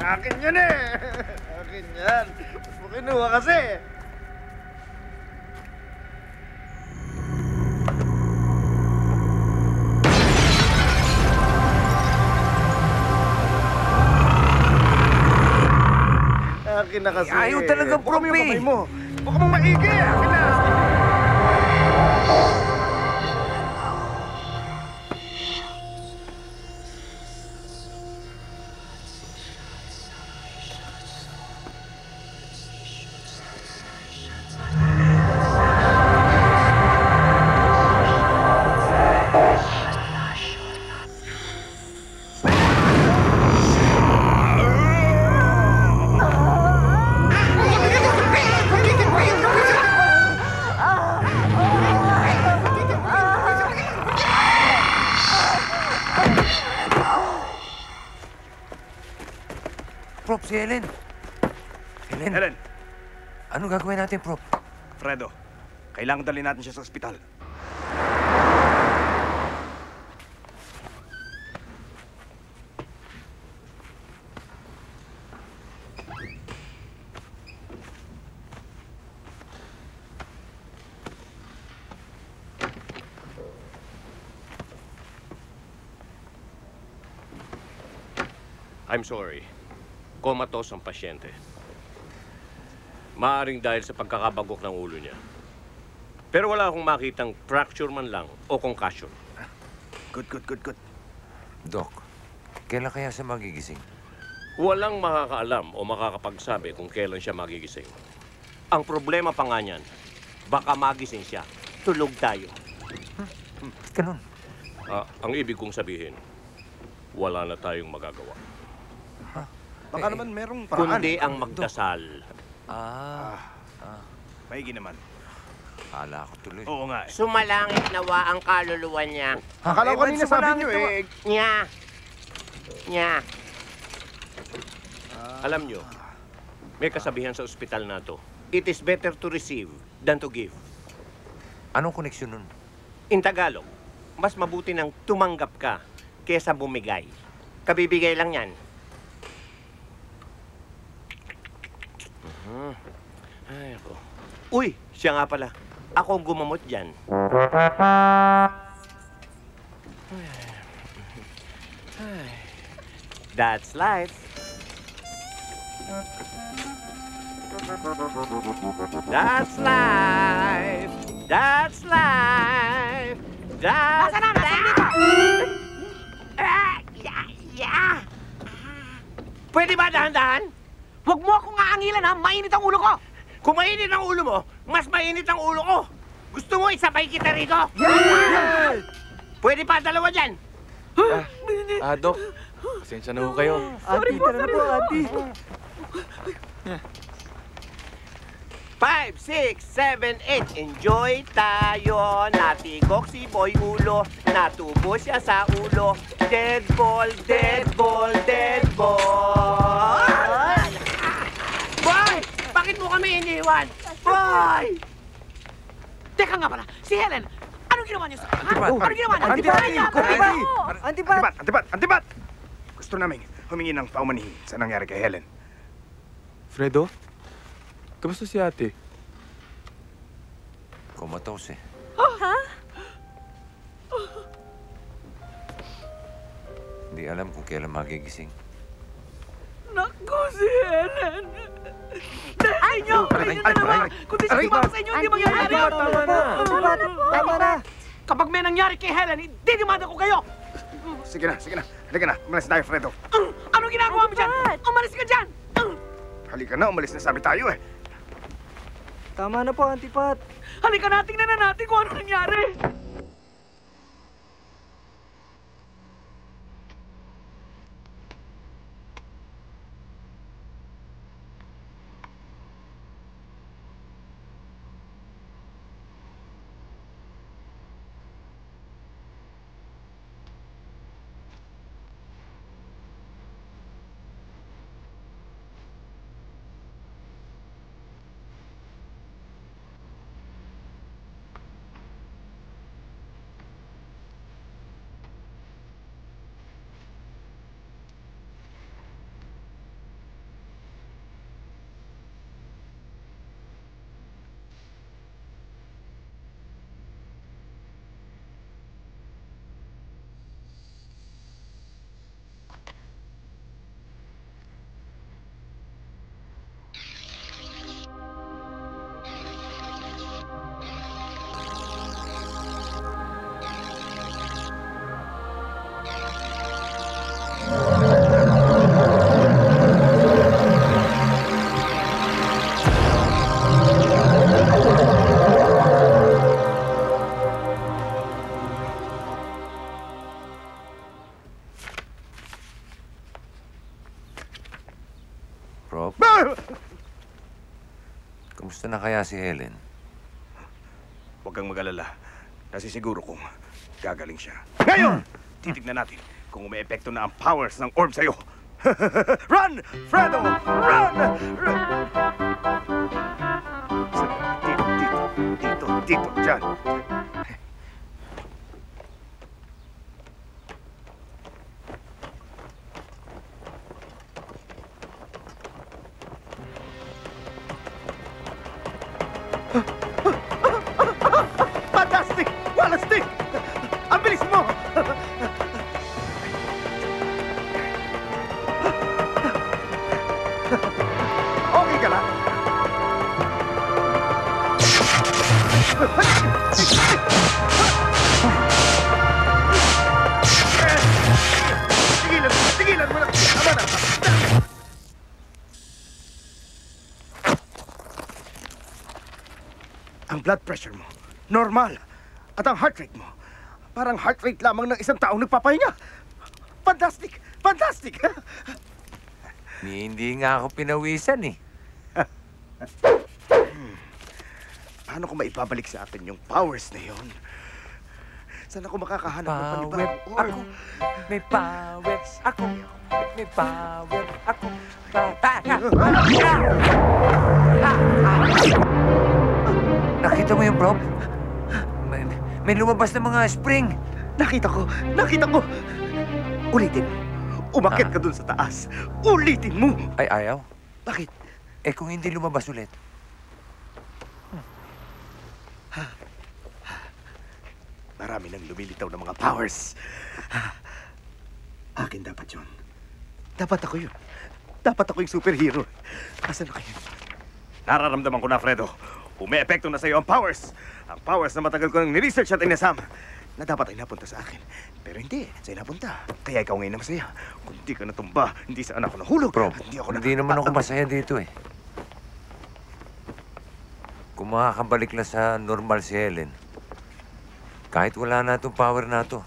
Akin yun eh! Akin yan! Ba't mo kinuha kasi? Akin na kasi. Ayaw talaga, Buka mo yung prof, eh. kamay mo. Buka mong maigi! Akin na! Prof, si Helen. Helen. Helen, Ano gagawin natin, Prof? Fredo, kailangan dalhin natin siya sa ospital. I'm sorry. Comatose ang pasyente. Maaring dahil sa pagkakabagok ng ulo niya. Pero wala akong makitang fracture man lang o concussion. Good. Doc, kailan kaya siya magigising? Walang makakaalam o makakapagsabi kung kailan siya magigising. Ang problema pa nga niyan, baka magising siya. Tulog tayo. Ganun. Ang ibig kong sabihin, wala na tayong magagawa. Baka naman merong paraan. Kundi ang magdasal. Maigi naman. Hala ko tuloy. Oo nga eh. Sumalangit nawa ang kaluluwa niya. Akala ko kanina sabi niyo eh. Niya. Alam nyo, may kasabihan sa ospital na to. It is better to receive than to give. Anong koneksyon nun? In Tagalog, mas mabuti nang tumanggap ka kesa bumigay. Kabibigay lang yan. Ay, ako. Uy, siya nga pala. Ako ang gumamot dyan. That's life. That's life. That's life. That's Nasaan na? Nasaan dito? Pwede ba dahan-dahan? Huwag mo akong aangilan ha, mainit ang ulo ko! Kung mainit ang ulo mo, mas mainit ang ulo ko. Gusto mo isabay kita rito? Pwede pa dalawa dyan. Doc, pasensya na ho kayo. Auntie, tara na po, auntie. 5, 6, 7, 8. Enjoy tayo. Natigok si Boy ulo. Natubo siya sa ulo. Dead ball, dead ball, dead ball. Boy! Bakit mo kami iniwan? Boy! Teka nga pala, si Helen, anong ginawa niyo sa kanya? Anong ginawa niyo? Antibat! Gusto namin humingi ng paumanhin sa nangyari kay Helen. Fredo? Kamusta si ate? Comatose eh. Ha? Hindi alam kung kailan magigising. Naku, si Helen! Dahil niyo! Kayo na naman! Kung di siya sa inyo, hindi mangyayari yun! Tama na! Kapag may nangyari kay Helen, didimanda ko kayo! Sige na. Halika na. Umalis tayo, Fredo. Anong ginagawa mo dyan? Umalis ka dyan! Halika na, umalis na sabi tayo eh. Tama na po, Auntie Pat. Halika na, tingnan na natin kung ano nangyari. Prop? Kamusta na kaya si Helen? Huwag kang mag-alala. Nasisiguro kong gagaling siya. Ngayon, titignan natin kung ume-epekto na ang powers ng orb sa'yo. Run, Fredo! Run! Dito, dyan. Fantastic! Walastic! Ang bilis mo! Okay ka lang? Tigilan mo lang! Tama na! Ang blood pressure mo, normal. At ang heart rate mo, parang heart rate lamang ng isang taong nagpapahinga. Fantastic! Fantastic! Hindi nga ako pinawisan eh. Paano ko maipabalik sa akin yung powers na yon? Saan ako makakahanap ng panibagong orb? May powers ako. May power ako. Nakita mo yung prop? May lumabas na mga spring. Nakita ko! Ulitin mo. Umakyat ka dun sa taas. Ulitin mo! Ay, ayaw? Bakit? Eh, kung hindi lumabas ulit. Marami nang lumilitaw ng mga powers. Akin dapat yun. Dapat ako yun. Dapat ako yung superhero. Asan na kayo? Nararamdaman ko na, Fredo. Umi-epekto na sa'yo ang powers. Ang powers na matagal ko nang ni-research at inasam. Na dapat ay napunta sa akin. Pero hindi, sa'yo napunta. Kaya ikaw ngayon na masaya. Kung hindi ka natumba, hindi saan ako nahulog. Bro, hindi naman ako masaya dito eh. Kung makakabalik lang sa normal si Helen, kahit wala na itong power na ito,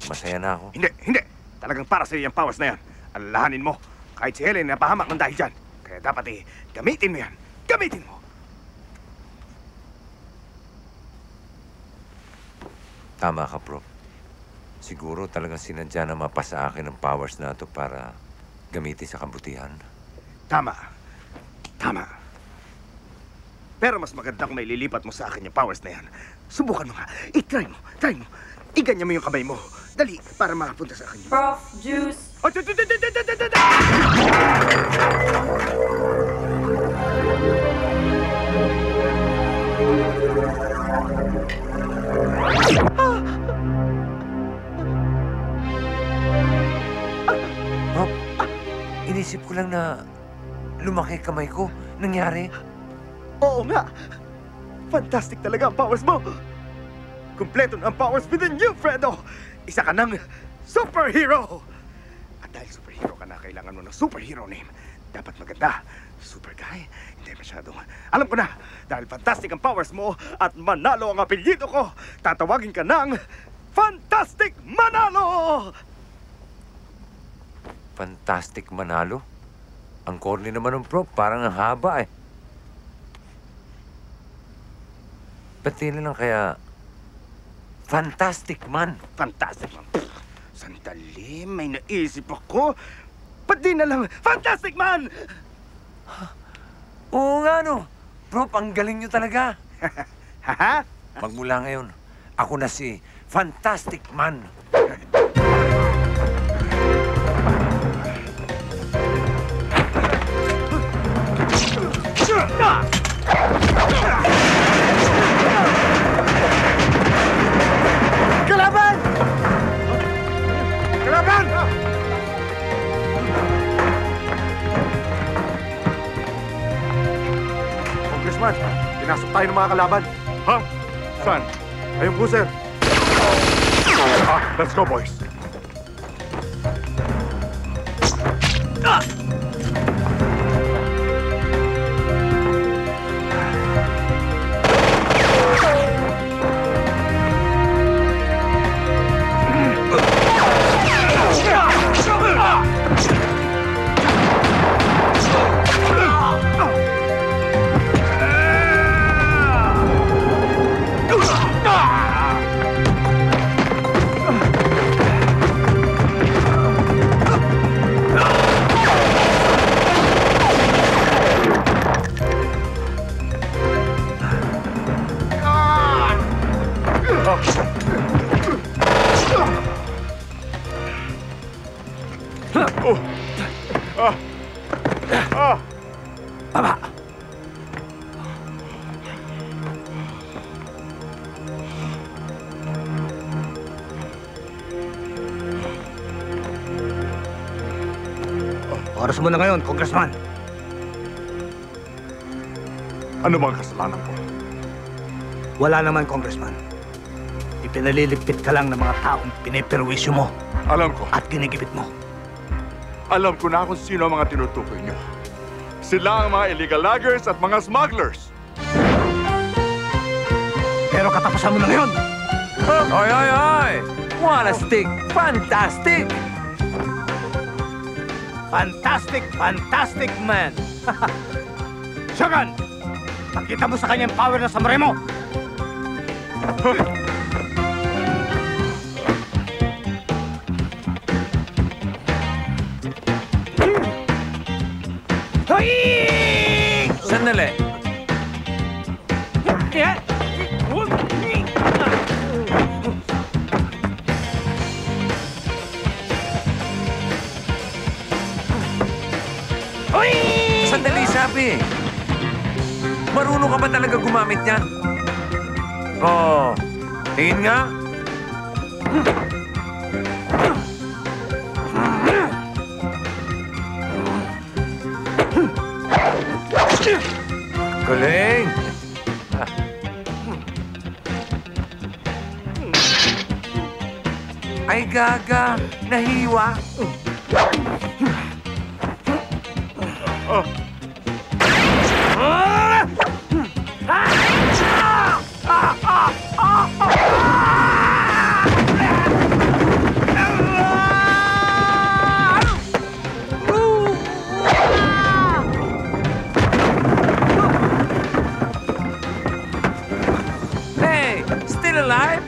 masaya na ako. Hindi. Talagang para sa'yo yung powers na yan. Alalahanin mo, kahit si Helen napahamak ng dahil dyan. Kaya dapat gamitin mo yan. Gamitin mo! Tama ka, Prof. Siguro talagang sinadya na mapasa akin ang powers na ito para gamitin sa kabutihan. Tama. Pero mas maganda kung maililipat mo sa akin yung powers na yan. Subukan mo nga. I-try mo. Iganyan mo yung kamay mo. Dali, para makapunta sa akin. Prof. Juice. Rob, inisip ko lang na lumaki kamay ko. Nangyari? Oo nga. Fantastic talaga ang powers mo. Kompleto na ang powers within you, Fredo. Isa ka ng superhero. At dahil superhero ka na, kailangan mo ng superhero name. Dapat maganda. Super guy, hindi masyadong... Alam ko na, dahil fantastic ang powers mo at Manalo ang apelyido ko, tatawagin ka ng Fantastic Manalo! Fantastic Manalo? Ang corny naman ng prop, parang ang haba eh. Ba't di na lang kaya Fantastic Man? Fantastic Man? Sandali, may naisip ako. Ba't di na lang Fantastic Man? Oo nga no. Prop, ang galing nyo talaga. Ha? Magmula ngayon, ako na si Fantastic Man. Kalaban! Kalaban! Congressman, pinasok tayo ng mga kalaban. Ha? Saan? Ayun po, sir. Let's go, boys. Baba! Oras mo na ngayon, Congressman. Ano bang kasalanan ko? Wala naman, Congressman. Ipinaliligpit ka lang ng mga taong piniperwisyo mo. Alam ko. At ginigipit mo. Alam ko na kung sino ang mga tinutukoy niyo. Sila ang mga illegal loggers at mga smugglers. Pero katapusan mo na ngayon. Oy, oy, oy! Wanna stick? Fantastic! Fantastic, fantastic man! Shogun! Pakita mo sa kanya ang power na samurai mo! Sandali! Sandali, sabi! Marunong ka ba talaga gumamit yan? Oo. Tingin nga. Galing! Ay, gaga! Nahiwa! Hey! Still alive?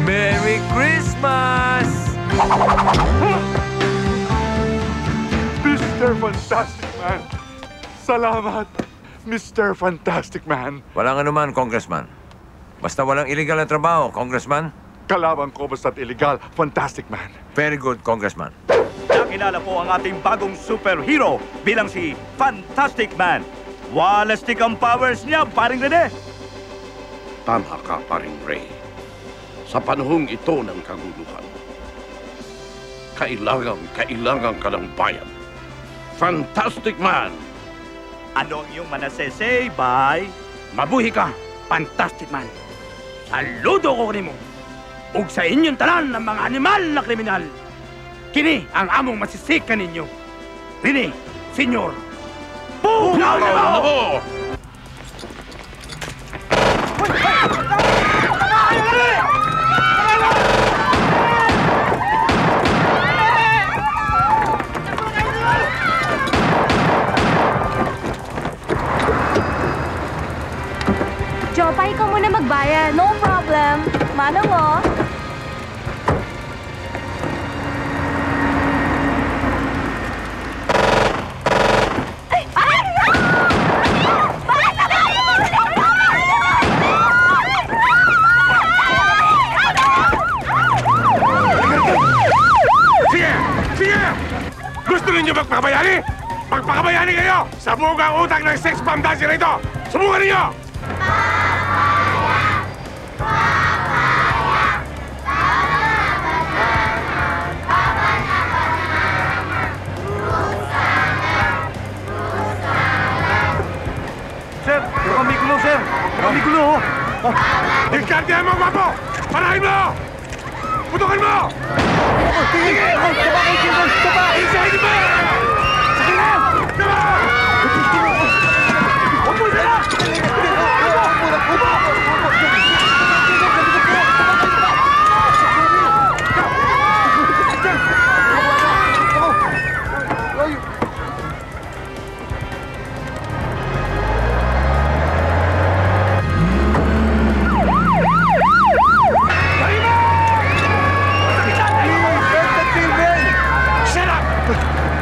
Merry Christmas! Mr. Fantastic Man! Salamat, Mr. Fantastic Man! Walang anuman, Congressman. Basta walang illegal na trabaho, Congressman. Kalaban ko basta't illegal, Fantastic Man. Very good, Congressman. Nakilala po ang ating bagong superhero bilang si Fantastic Man. Walastik ang powers niya, paring Rene. Tama ka, paring Ray. Sa panahong ito ng kaguluhan, kailangan ka ng bayan. Fantastic Man. Ano ang iyong manasesay, bay? Mabuhi ka, Fantastic Man. Saludo ko nimo. Ug sa inyong tanan ng mga animal na kriminal. Kini ang among masisikan ninyo. Rini, senyor. Bukaw na mo! Jopa, ikaw muna magbayad. No problem. Manong mo. Sige! Sige! Gusto ninyo magpakabayani? Magpakabayani kayo! Sabog ang utang ng sex bomb dancer ito! Subukan ninyo! Sir, kami gulo, sir. Kami gulo, ho. Diskardihan mo, gwapo! Parahin mo! Putukan mo! Sige! Isahin mo! Sige na! Come on! Upo sila!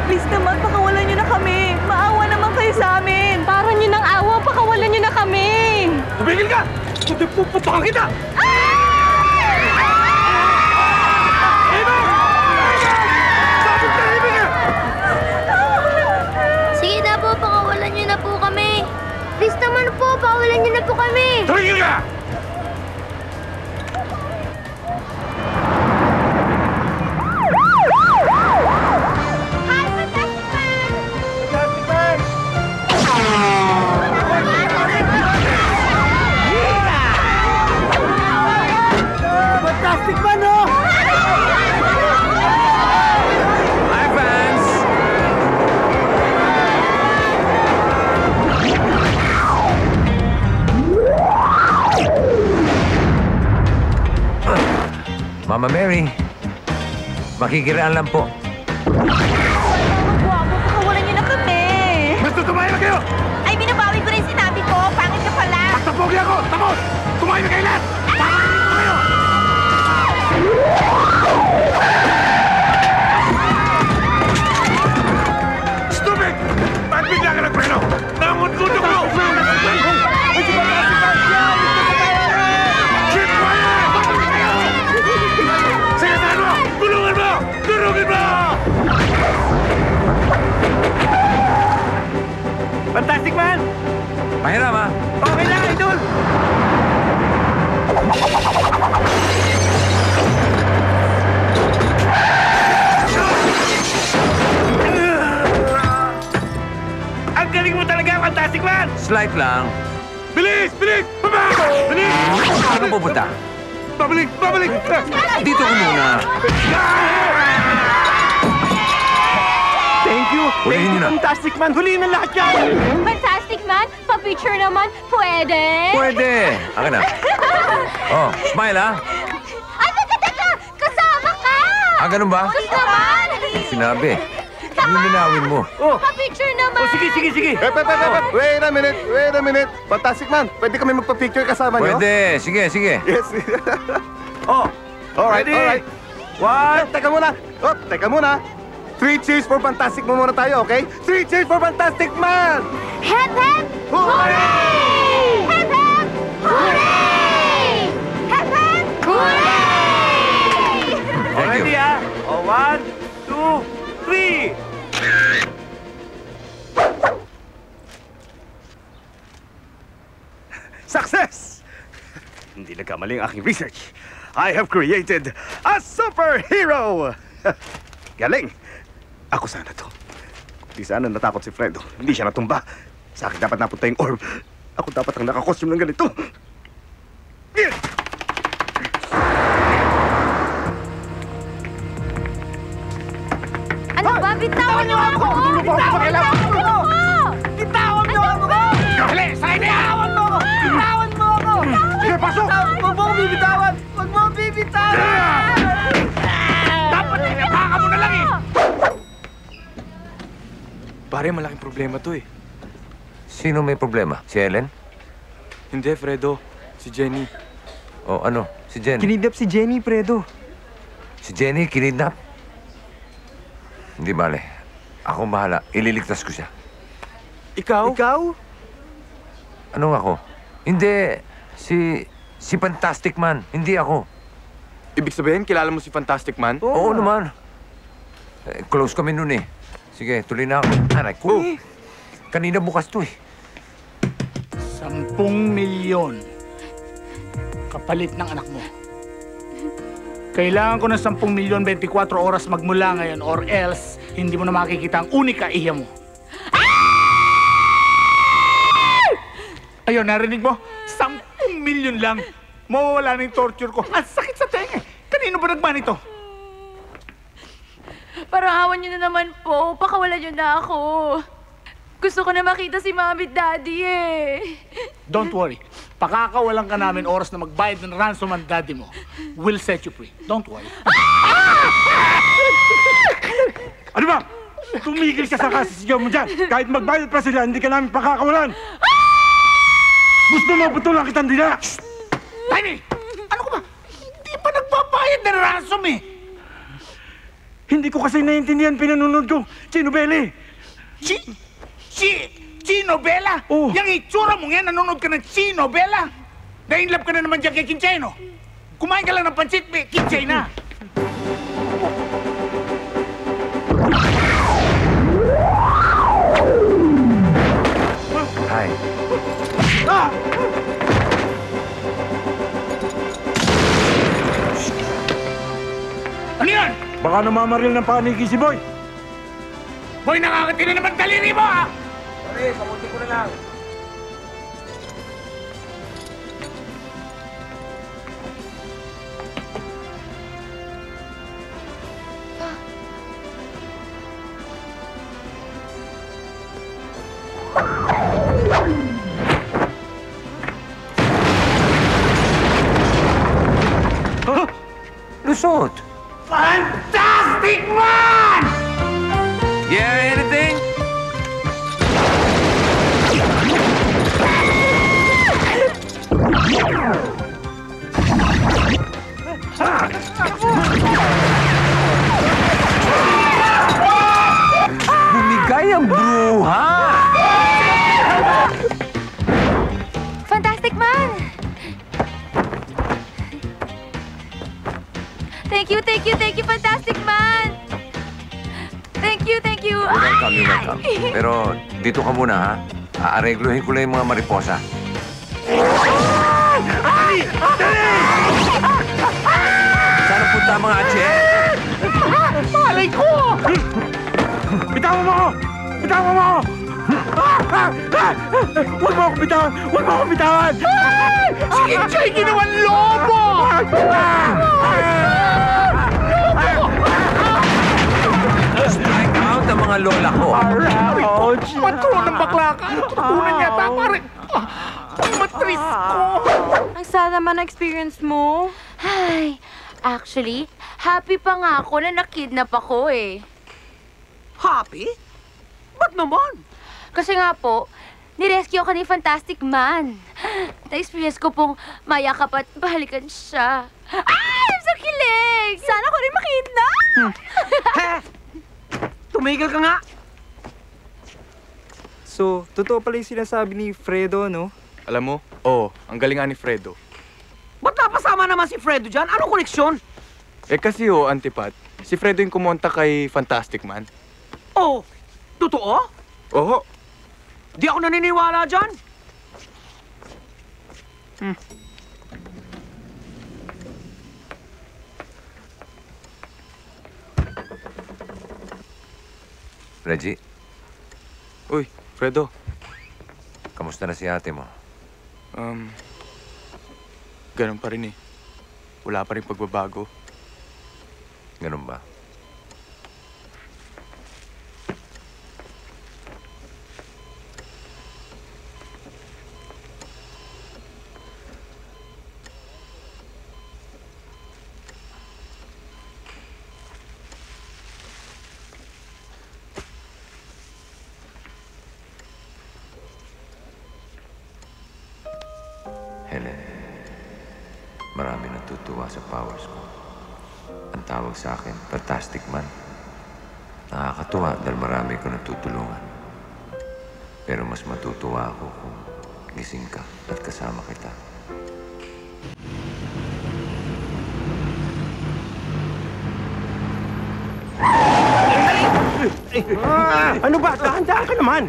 Please naman, pakawalan niyo na kami. Maawa naman kayo sa amin. Para niyo ng awa, pakawalan niyo na kami. Tumigil ka! Puputokan kita! Sige na po, pakawalan niyo na po kami. Please naman po, pakawalan niyo na po kami. Tumigil ka! Fantastic Man, ho! Hi, fans! Mama Mary, makikiraan lang po. Guwapo, pakawalan niyo na kami. Basta tumayo na kayo! Ay, binabawi ko rin sinabi ko. Pangit ka pala. Magtapogi ako! Tapos! Tumayo na kayo lahat! Pakainin ko kayo! Stupid! Ba't bigla ka nagpreno? Nanguntutok mo! Keep quiet! Sige, saan mo! Gulungan mo! Durugin mo! Fantastic Man! Pahiram, ha? Okay lang, idol! Ang galing mo talaga, Fantastic Man! Slight lang. Bilis! Bilis! Baba! Bilis! Ano pupunta? Babalik! Babalik! Dito ko muna. Thank you! Hulihin niyo na. Fantastic Man! Hulihin na lahat yan! Fantastic Man, pa-picture naman. Pwede? Pwede. Akin na. Oh, smile, ha? Ay, teka! Kasama ka! Ah, ganun ba? Gusto naman! Sinabi. Yung linawin mo. Pa-picture naman! Sige! Wait a minute. Fantastic Man, pwede kami magpa-picture kasama nyo? Pwede. Sige. Yes. Alright. What? Teka muna. 3 cheers for Fantastic Man muna tayo, okay? 3 cheers for Fantastic Man! Hep, hep! Hooray! Hep, hep! Hooray! Hep, hep! Hooray! Already, ha? 1, 2, 3! Success! Hindi nagkamali ang aking research. I have created a superhero! Galing! Ako sana to. Di sana natakot si Fredo. Hindi siya natumba. Sa akin dapat napunta yung orb. Ako dapat ang nakakostume ng ganito. Ano ba? Bitawan niyo ako! Bitawan niyo ako! Bitawan niyo ako! Dali! Sakay na yan! Bitawan mo ako! Bitawan mo ako! Sige, pasok! Huwag mo akong bibitawan! Huwag mo akong bibitawan! Dapat tinapaka mo na lang eh! Pare, malaking problema to eh. Sino may problema? Si Ellen? Hindi, Fredo. Si Jenny. O ano? Si Jenny? Kinidnap si Jenny, Fredo. Si Jenny, kinidnap? Hindi bale. Ako bahala. Ililigtas ko siya. Ikaw? Ikaw? Anong ako? Hindi. Si Fantastic Man. Hindi ako. Ibig sabihin, kilala mo si Fantastic Man? Oo naman. Close kami nun eh. Sige, tuloy na ako. Aray ko. Kanina bukas to eh. 10 milyon. Kapalit ng anak mo. Kailangan ko ng 10 milyon 24 oras magmula ngayon or else hindi mo na makikita ang unika iya mo. Ayun, narinig mo? 10 milyon lang. Mawawala na yung torture ko. Ang sakit sa tenga. Kanino ba nagban ito? Parang awan niyo na naman po. Pakawalan niyo na ako. Gusto ko na makita si Mami at Daddy eh. Don't worry. Pakakawalan ka namin oras na magbayad ng ransom ang daddy mo. We'll set you free. Don't worry. Ano ba? Tumigil ka sa kasisigaw mo dyan. Kahit magbayad pa sila, hindi ka namin pakakawalan. Gusto mo putulan kitang dila. Tiny! Ano ko ba? Hindi pa nagbabayad ng ransom eh. Hindi ko kasi naiintindihan pinanunod ko. Chinobele. Chinobela? Oh. Yang itsura mo yan, nanonood ka ng Chinobela? Na-inlove ka na naman dyan kay Kincheno. Kumain ka lang ng pansit, Kinchay na. Hi. Ah! Ano yan? Baka namamaril ng paniki si Boy. Boy, nakakatili naman daliri mo, ha? Pare, kamuti ko na lang. Lusot! Fantastic Man! Yeah, anything? Bumigay ang bruha! Fantastic Man! Thank you, Fantastic Man! Thank you! You're welcome. Pero dito ka muna, ha? Aaregluhin ko lang yung mga mariposa. Ay! Dali! Saan ang punta mga atse? Malay ko! Bitawan mo ako! Bitawan mo ako! Huwag mo akong bitawan! Huwag mo akong bitawan! Si Kinchay ginawan lobo! Strike out ang mga lola ko. Ouch! Matro ng bakla ka! Tutunan yata, pare! Ang matris ko! Ang sad naman na experience mo. Ay, actually, happy pa nga ako na nakidnap ako eh. Happy? Ba't naman? Kasi nga po, nirescue ako ni Fantastic Man. Na-experience ko pong mayakap at balikan siya. Ay! I'm so kilig! Sana ko rin makidnap! Tumigil ka nga! So, totoo pala yung sinasabi ni Fredo, no? Alam mo, ang galing nga ni Fredo. Ba't napasama naman si Fredo dyan? Anong koneksyon? Eh kasi Antipat, si Fredo yung kumonta kay Fantastic Man. Oh, totoo? Oo. Di ako naniniwala dyan. Reggie, Uy, Fredo. Kamusta na si ate mo? Ganun pa rin eh. Wala pa rin pagbabago. Ganun ba? Helen, marami natutuwa sa powers ko. Ang tawag sa akin, Fantastic Man. Nakakatuwa dahil marami ko natutulungan. Pero mas matutuwa ako kung gising ka at kasama kita. Ano ba? Dahan-dahan ka naman!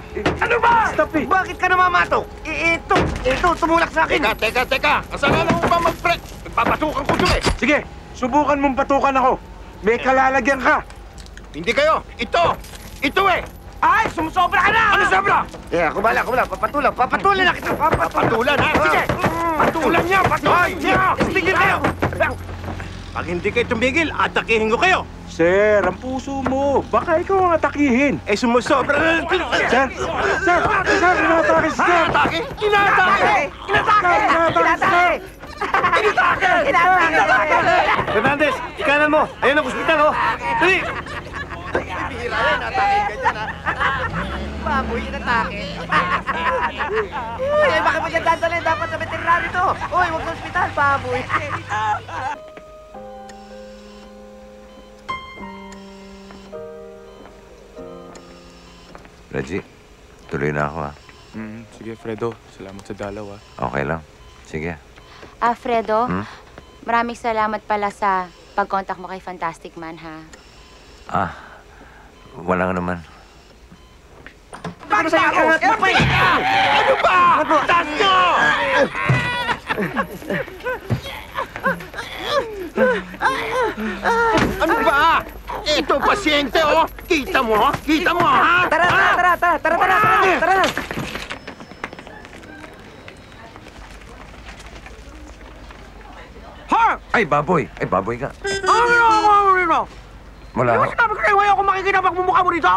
Ano ba? Stop eh! Bakit ka namamatok? Ito, tumulak sa akin! Teka! Kasalanan mo ba mag-break? Nagpapatukan ko siya eh! Sige, subukan mong patukan ako. May kalalagyan ka. Hindi kayo! Ito eh! Ay, sumusobra ka na! Ano sobra? Ako bala. Papatulan na kita! Patulan ha? Sige! Patulan niya! Tigil kayo! Pag hindi kayo tumigil, atakihin ko kayo! Sir, ang puso mo. Baka ikaw ang atakihin. Sumusobra na! Sir! Inatake si Sir! Inatake! Fernandez, ikanan mo! Ayun ang ospital, oh! Dali! Bihira yan, atakin ka dyan, ha? Baboy, inatake. Uy, bakit mo dyan dadalhin? Dapat sa veterinary to! Uy, huwag sa ospital, baboy! Reggie, tuloy na ako, ha? Sige, Fredo. Salamat sa dalaw, ha? Okay lang. Sige. Fredo, maraming salamat pala sa pag-contact mo kay Fantastic Man, ha? Walang naman. Bakit sa'yo angat mo pa eh? Ano ba? Taas nyo! Ano ba? Ito, pasyente, oh! Kita mo, ha? Tara na! Ay, baboy ka. Ano? Wala Ano ho. sinabi ko sa'yo? Ayaw ko makikita pagmumukha mo rito?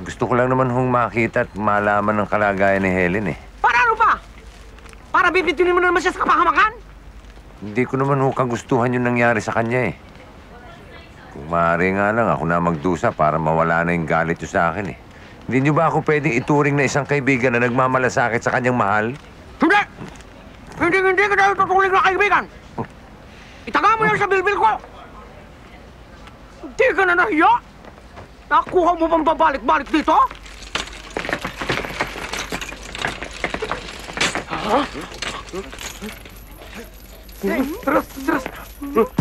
Gusto ko lang naman hong makita at malaman ng kalagayan ni Helen, eh. Para ano pa? Para bibitunin mo na naman siya sa kapahamakan? Hindi ko naman ho kagustuhan yung nangyari sa kanya, eh. Kung maaari nga lang, ako na magdusa para mawala na yung galit nyo sa akin, eh. Hindi nyo ba ako pwedeng ituring na isang kaibigan na nagmamalasakit sa kanyang mahal? Hindi! Hindi ka tayo tutuling na kaibigan! Itaga mo yan sa bilbil ko! Hindi ka na nahiya? Nakuha mo bang babalik-balik dito? Ha? Tras!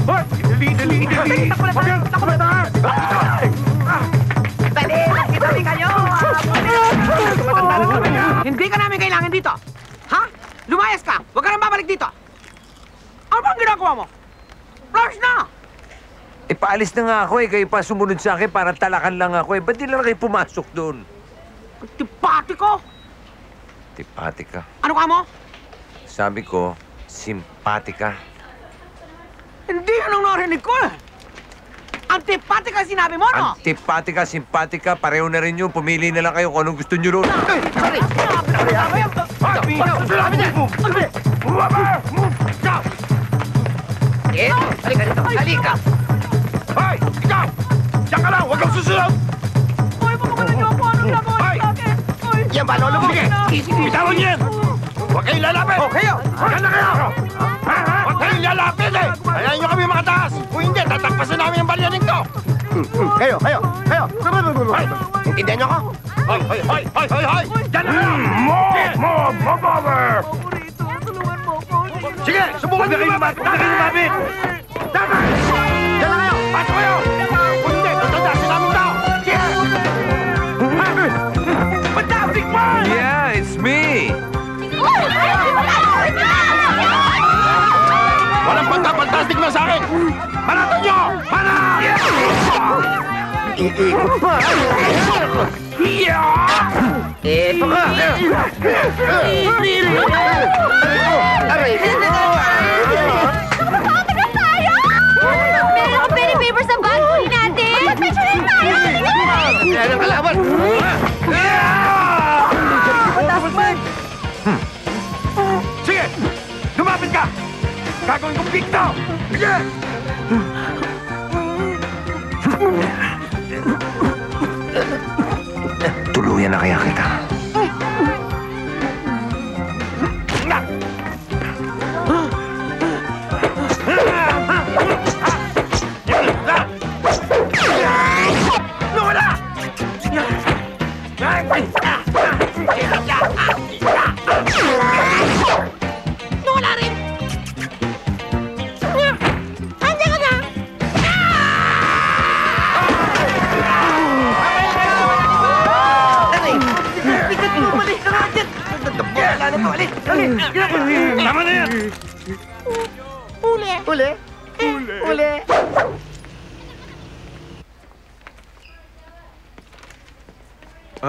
Hoy! Dali! Takbo na taas! Dali! Dali kayo! Hindi ka namin kailangan dito! Ha? Lumayas ka! Huwag ka nang babalik dito! Ano bang ginagawa mo? Flash na! Paalis na nga ako, eh. Kayo pa sumunod sa akin para talakan lang ako, eh. Ba't di lang kayo pumasok doon? Tipati ko! Tipatika. Ano ka mo? Sabi ko, simpatika. Hindi yun ang narinig ko eh! Antipatika sinabi mo, no? Antipatika, simpatika, pareho na rin yun. Pumili na lang kayo kung anong gusto nyo ron. Halika! Hoy! Ikaw! Diyan ka lang! Huwag kang susunod! Hoy, pagkakalan niyo ako! Anong nagawa niyo sa akin? Yan ba, lolo mo? Sige! Bitawan niyo yan! Huwag kayong lalapit! Kayo! Yan na kayo! Huwag kayong lalapit eh! Hayaan niyo kami makataas! Kung hindi, tatagpasan namin ang balyaning to! Kayo! Intindihan niyo ako? Hoy! Yan na kayo! More power! Sige! Subukan niyo lumapit! Tama! Yan na kayo! Pasok kayo! Kung hindi, tatagpasan namin to! Fantastic Man! Yeah, it's me! Walang pagka-fantastic na sa akin! Panatan nyo! Iikot pa! Eto ka! Aray ko! Matagal tayo! Meron akong penny paper sa bag. Kunin natin! Picturein tayo! Yan ang kalaban! Sige! Lumapit ka! Gagawin kong pikto! Sige! Tuluyan na kaya kita. Nawala rin! Andiyan ka na! Tama na yan! Uli! Uli! Uli!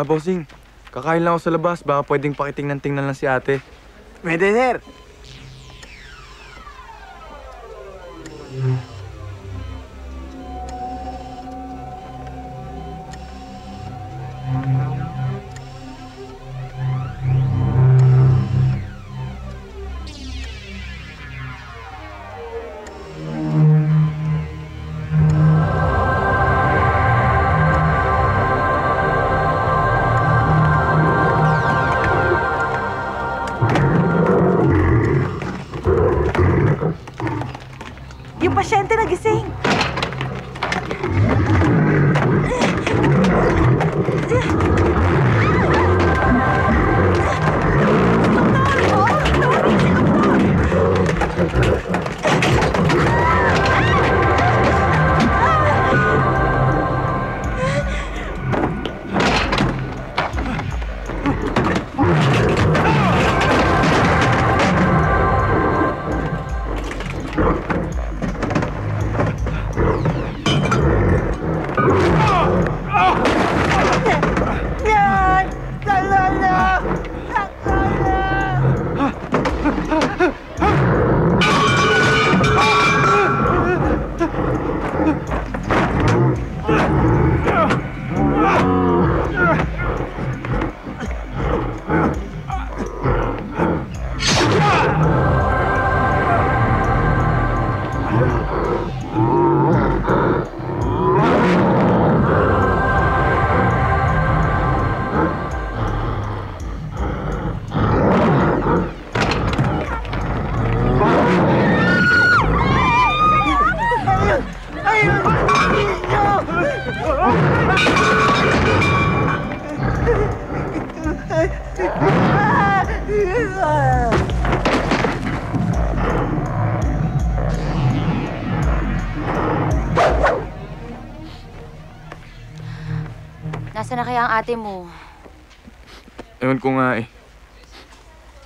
Bossing. Kakain lang ako sa labas. Baka pwedeng pakitingnan-tingnan lang si ate. Pwede, sir. Yung pasyente nagising. Nasaan na kaya ang ate mo? Ewan ko nga eh.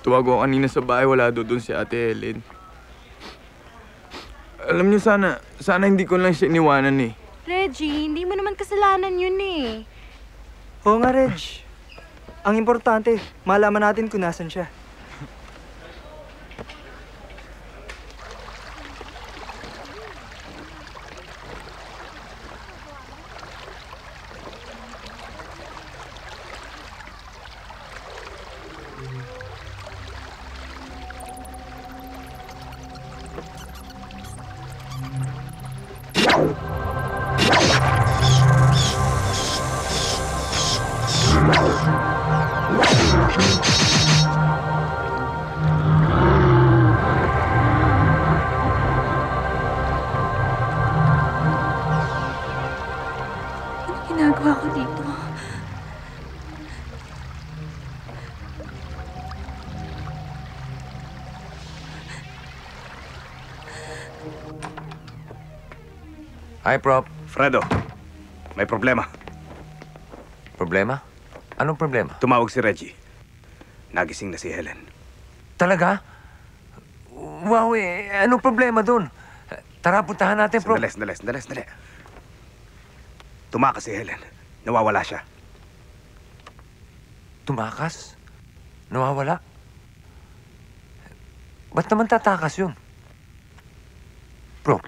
Tuwag ako kanina sa bahay, wala doon si Ate Helen. Alam niyo, sana hindi ko lang siya iniwanan eh. Reggie, hindi mo naman kasalanan yun eh. Oo nga, Reg. Ang importante, malaman natin kung nasan siya. Ginagawa ko dito. Hi, Prop. Fredo, may problema. Problema? Anong problema? Tumawag si Reggie. Nagising na si Helen. Talaga? Wow eh, anong problema dun? Tara, puntahan natin, Prop. Sandali. Tumakas si Helen. Nawawala siya. tumakas? Nawawala? Ba't naman tatakas yun? Bro,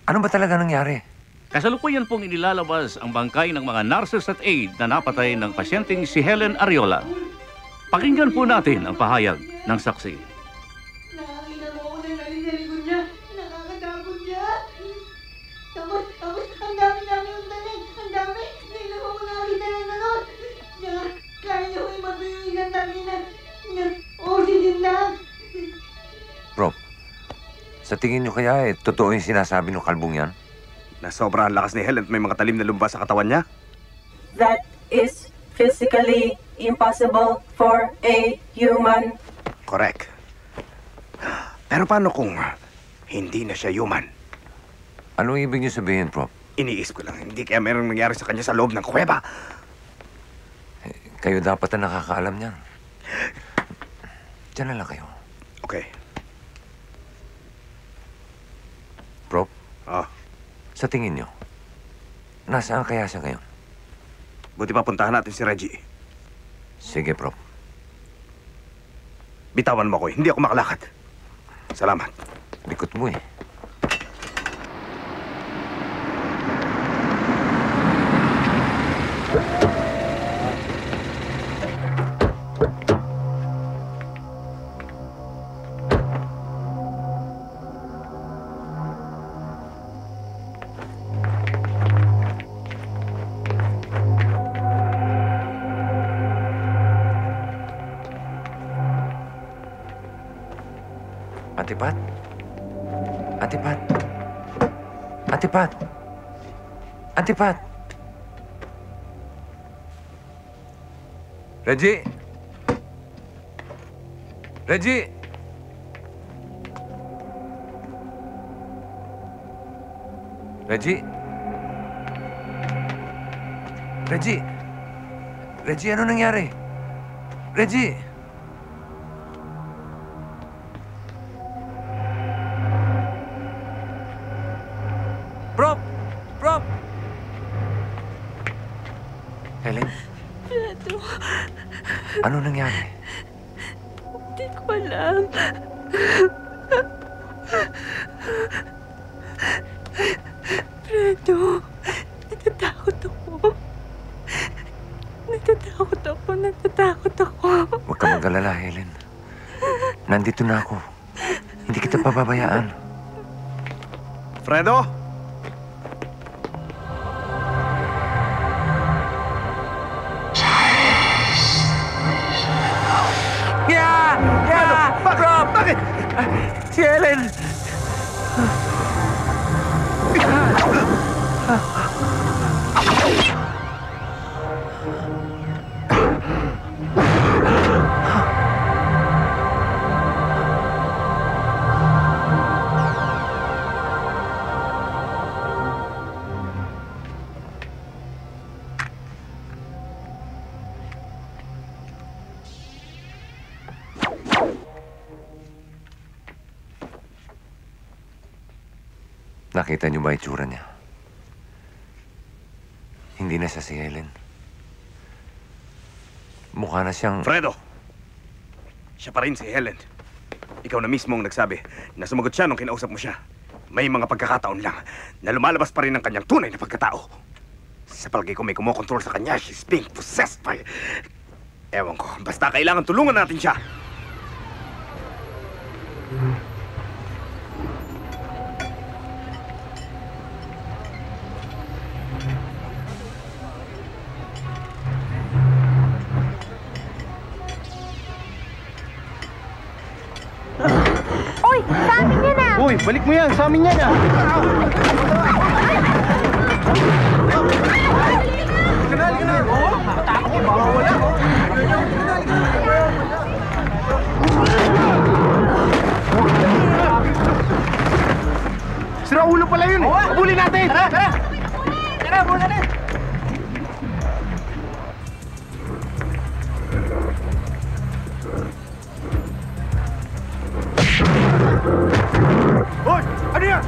ano ba talaga nangyari? Kasalukuyan pong inilalabas ang bangkay ng mga nurses at aide na napatay ng pasyenteng si Helen Ariola. Pakinggan po natin ang pahayag ng saksi. Nakakita mo ako na nalilikod niya. Nakakatakot niya. Tapos, ang dami namin yung tanin. Ang dami. Hindi na ako nakakita ng ganon. Kaya niyo ko matuyo yung tangina. Oxygen lang. Bro, sa tingin nyo kaya totoo yung sinasabi ng kalbong yan? Na sobrang lakas ni Helen at may mga talim na lumabas sa katawan niya? That is physically impossible for a human. Correct. Pero paano kung hindi na siya human? Anong ibig niyo sabihin, Prof? Iniisip ko lang, hindi kaya merong nangyari sa kanya sa loob ng kuweba. Kayo dapat na nakakaalam niyan. Diyan na lang kayo. Okay. Prof? Ah. Sa tingin niyo, nasaan kaya siya ngayon? Buti pa puntahan natin si Reggie. Sige, Prof. Bitawan mo ako, hindi ako makalakad. Salamat. Likot mo eh. Atipat? Atipat? Atipat? Atipat? Reggie? Reggie? Reggie? Reggie? Reggie, ano nangyari? Reggie? Prof! Prof! Helen? Fredo. Ano nangyari? Hindi ko alam. Fredo, natatakot ako. Natatakot ako. Huwag ka mag-alala, Helen. Nandito na ako. Hindi kita pababayaan. Fredo? Rob! Bakit? Si Helen! Nakita niyo ba itsura niya? Hindi na siya si Helen. Mukha na siyang... Fredo! Siya pa rin si Helen. Ikaw na mismo ang nagsabi na sumagot siya nung kinausap mo siya. May mga pagkakataon lang na lumalabas pa rin ang kanyang tunay na pagkatao. Sa palagay ko may kumokontrol sa kanya. She's being possessed by... Ewan ko. Basta kailangan tulungan natin siya. Uy! Sa amin yan ah! Uy, balik mo yan! Sa amin yan ah! Halika na! Oo! Takot ko! Baka wala! Sira ulo pala yun eh! Habulin natin! Tara! Tara! Tara! Habulin natin! Hoy! Ano yan?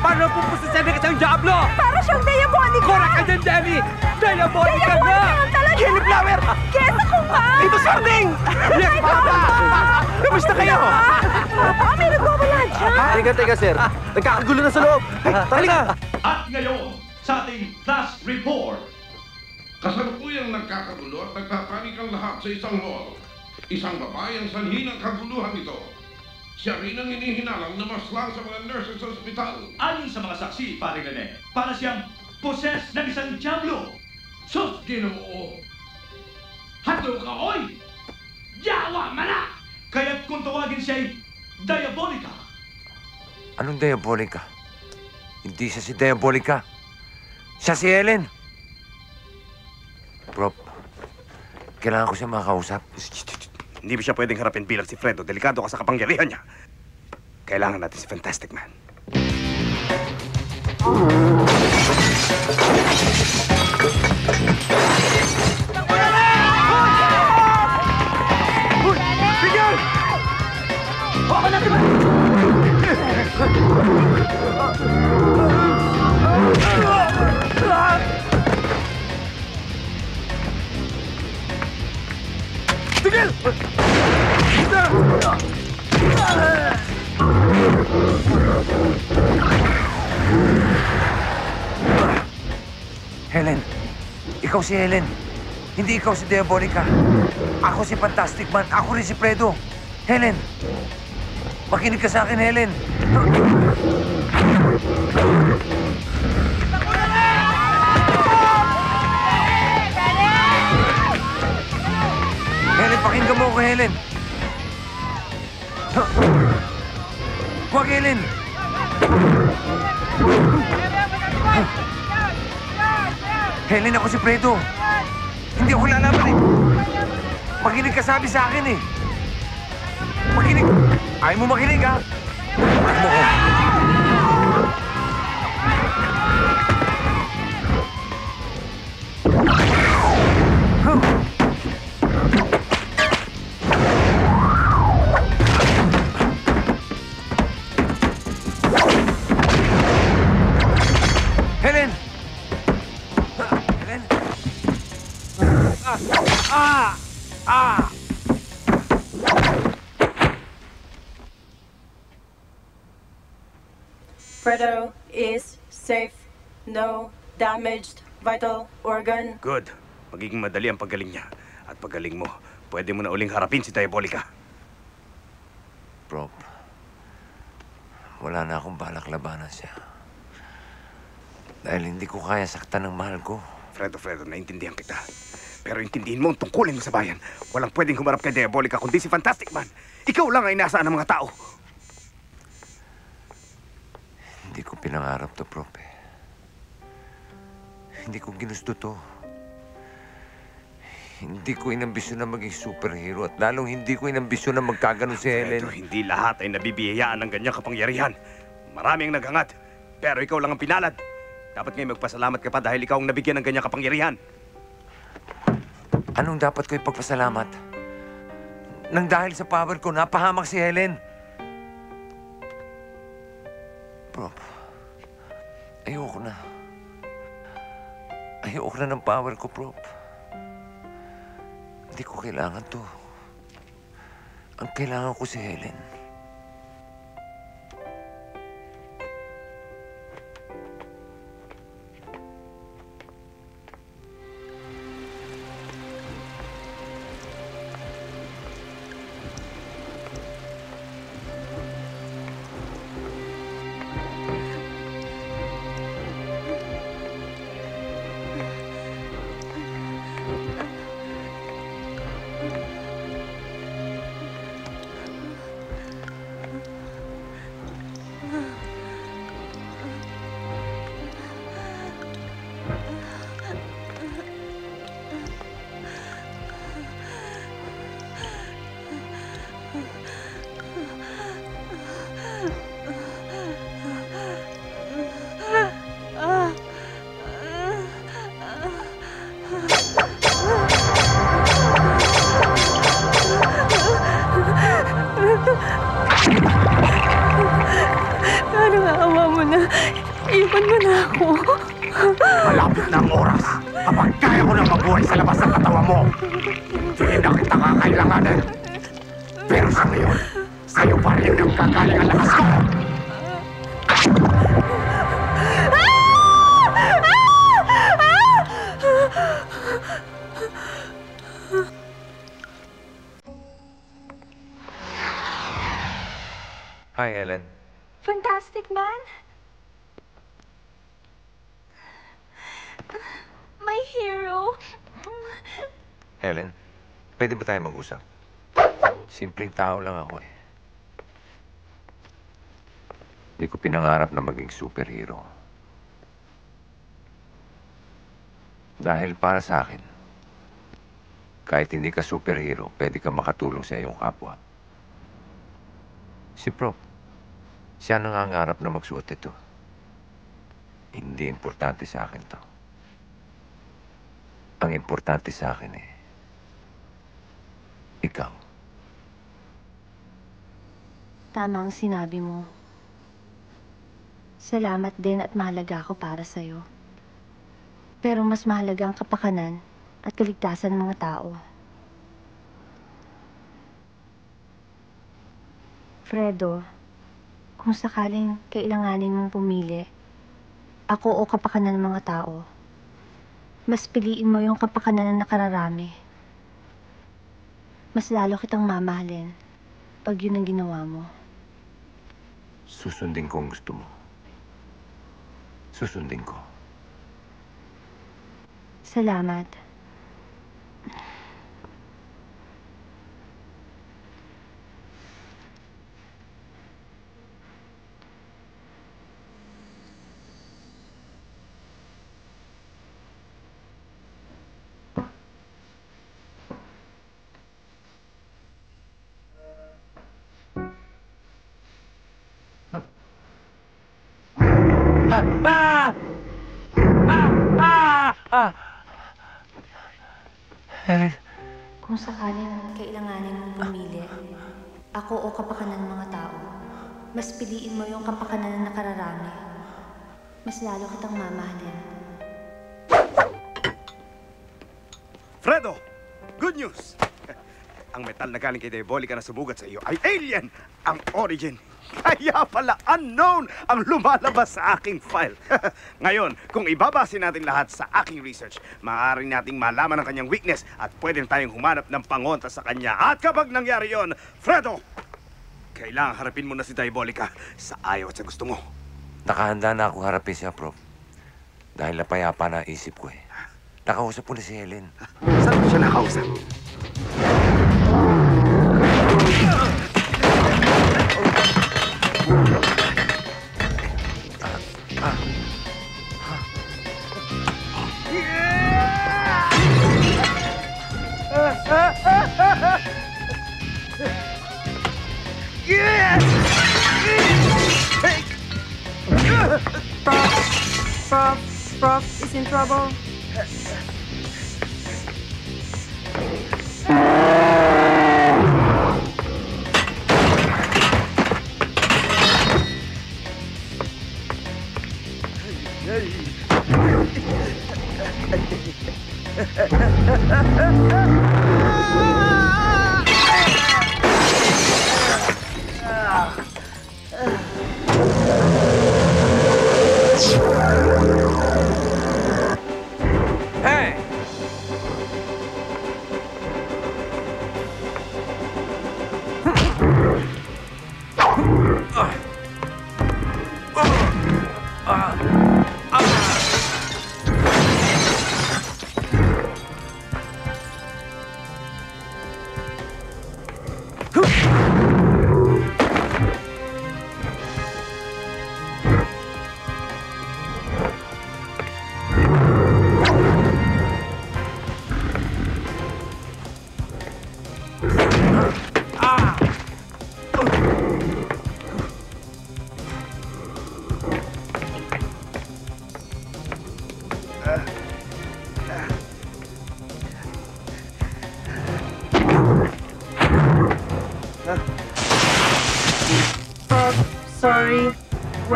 Paano pupususin ka sa Diablo? Para siyang Diabolica! Correct ka dyan, Demi! Diabolica na! Diabolica talaga! Cauliflower! Kesa ko nga! Ito, Sarding! Yes, Papa! Kamusta kayo? May nagwawala dyan! Teka, sir. Nagkakagulo na sa loob. Tara na! At ngayon, sa ating class report. Kasalukuyang nagkakagulo at nagpapanik ang lahat sa isang mall. Isang babae ang sanhi ng kaguluhan ito. Siya rin ang hinihinalang na maslang sa mga nurses sa ospital. Ayon sa mga saksi, pare Rene, para siyang possessed ng isang Diablo. Sus, Ginoo! Hato ka, oy! Yawa mana! Kaya't kung tawagin siya'y Diabolica. Anong Diabolica? Hindi siya si Diabolica. Siya si Helen. Prop, kailangan ko siya makausap. Hindi ba siya pwedeng harapin bilang si Fredo? Delikado ka sa kapangyarihan niya. Kailangan natin si Fantastic Man. Bigyan! Ako na naman! Tigil! Helen, ikaw si Helen. Hindi ikaw si Diabolica. Ako si Fantastic Man. Ako rin si Fredo. Helen, makinig ka sa akin, Helen. Helen, pakinggan mo ako, Helen. Huwag, Helen. Helen, ako si Fredo. Hindi ako lalaban eh. Makinig ka sabi sa akin eh. Makinig. Ayaw mo makinig, ha? Huwag mo ko. Helen! Helen! Fredo is safe. No damaged vital organ. Good. Magiging madali ang paggaling niya. At paggaling mo, pwede mo na uling harapin si Diabolica. Prop, wala na akong balak labanan siya. Dahil hindi ko kaya saktan ng mahal ko. Fredo, naintindihan kita. Pero intindihin mo ang tungkulin mo sa bayan. Walang pwedeng humarap kay Diabolica kundi si Fantastic Man. Ikaw lang ay inaasahan ng mga tao. Hindi ko pinangarap to, Prop. Hindi ko ginusto to. Hindi ko inambisyon na maging superhero at lalong hindi ko inambisyon na magkaganon si Helen. Fredo, hindi lahat ay nabibiyayaan ng ganyang kapangyarihan. Marami ang naghangat, pero ikaw lang ang pinalad. Dapat ngayon magpasalamat ka pa dahil ikaw ang nabigyan ng ganyang kapangyarihan. Anong dapat ko ipagpasalamat? Nang dahil sa power ko, napahamak si Helen. Prop, ayoko na. Ayoko na ng power ko, Prop. Hindi ko kailangan to. Ang kailangan ko si Helen. Iwan mo na ako. Malapit na ang oras. Kapag kaya ko na mabuhay sa labas ng katawan mo, hindi na kita kakailanganin. Pero sa ngayon, sa'yo pa rin ang kagaling ang lakas ko. Hi, Ellen. Fantastic Man? My hero. Ellen, pwede ba tayo mag-usap? Simpleng tao lang ako eh. Hindi ko pinangarap na maging superhero. Dahil para sa akin, kahit hindi ka superhero, pwede ka makatulong sa iyong kapwa. Si Prof, siya nangangarap na magsuot ito. Hindi importante sa akin to. Ang importante sa akin ikaw. Tama ang sinabi mo. Salamat din at mahalaga ako para sa'yo. Pero mas mahalaga ang kapakanan at kaligtasan ng mga tao. Fredo, kung sakaling kailanganin mong pumili, ako o kapakanan ng mga tao, mas piliin mo yung kapakanan na nakararami. Mas lalo kitang mamahalin pag yun ang ginawa mo. Susundin ko ang gusto mo. Susundin ko. Salamat. Ellen. Kung sakaling kailanganin mong pumili, ako o kapakanan ng mga tao, mas piliin mo yung kapakanan na nakararami. Mas lalo kitang mamahalin. Fredo! Good news! Ang metal na galing kay Diabolica na sumugat sa iyo ay alien! Ang origin! Kaya pala unknown ang lumalabas sa aking file. Ngayon, kung ibabase natin lahat sa aking research, maaari nating malaman ang kanyang weakness at pwede tayong humanap ng pangontra sa kanya. At kapag nangyari yon, Fredo, kailangan harapin mo na si Diabolica sa ayaw at sa gusto mo. Nakahanda na akong harapin siya, Prof. Dahil napayapa na isip ko eh. Nakausap ko na si Helen. Saan mo siya nakausap? Prof is in trouble. Hey!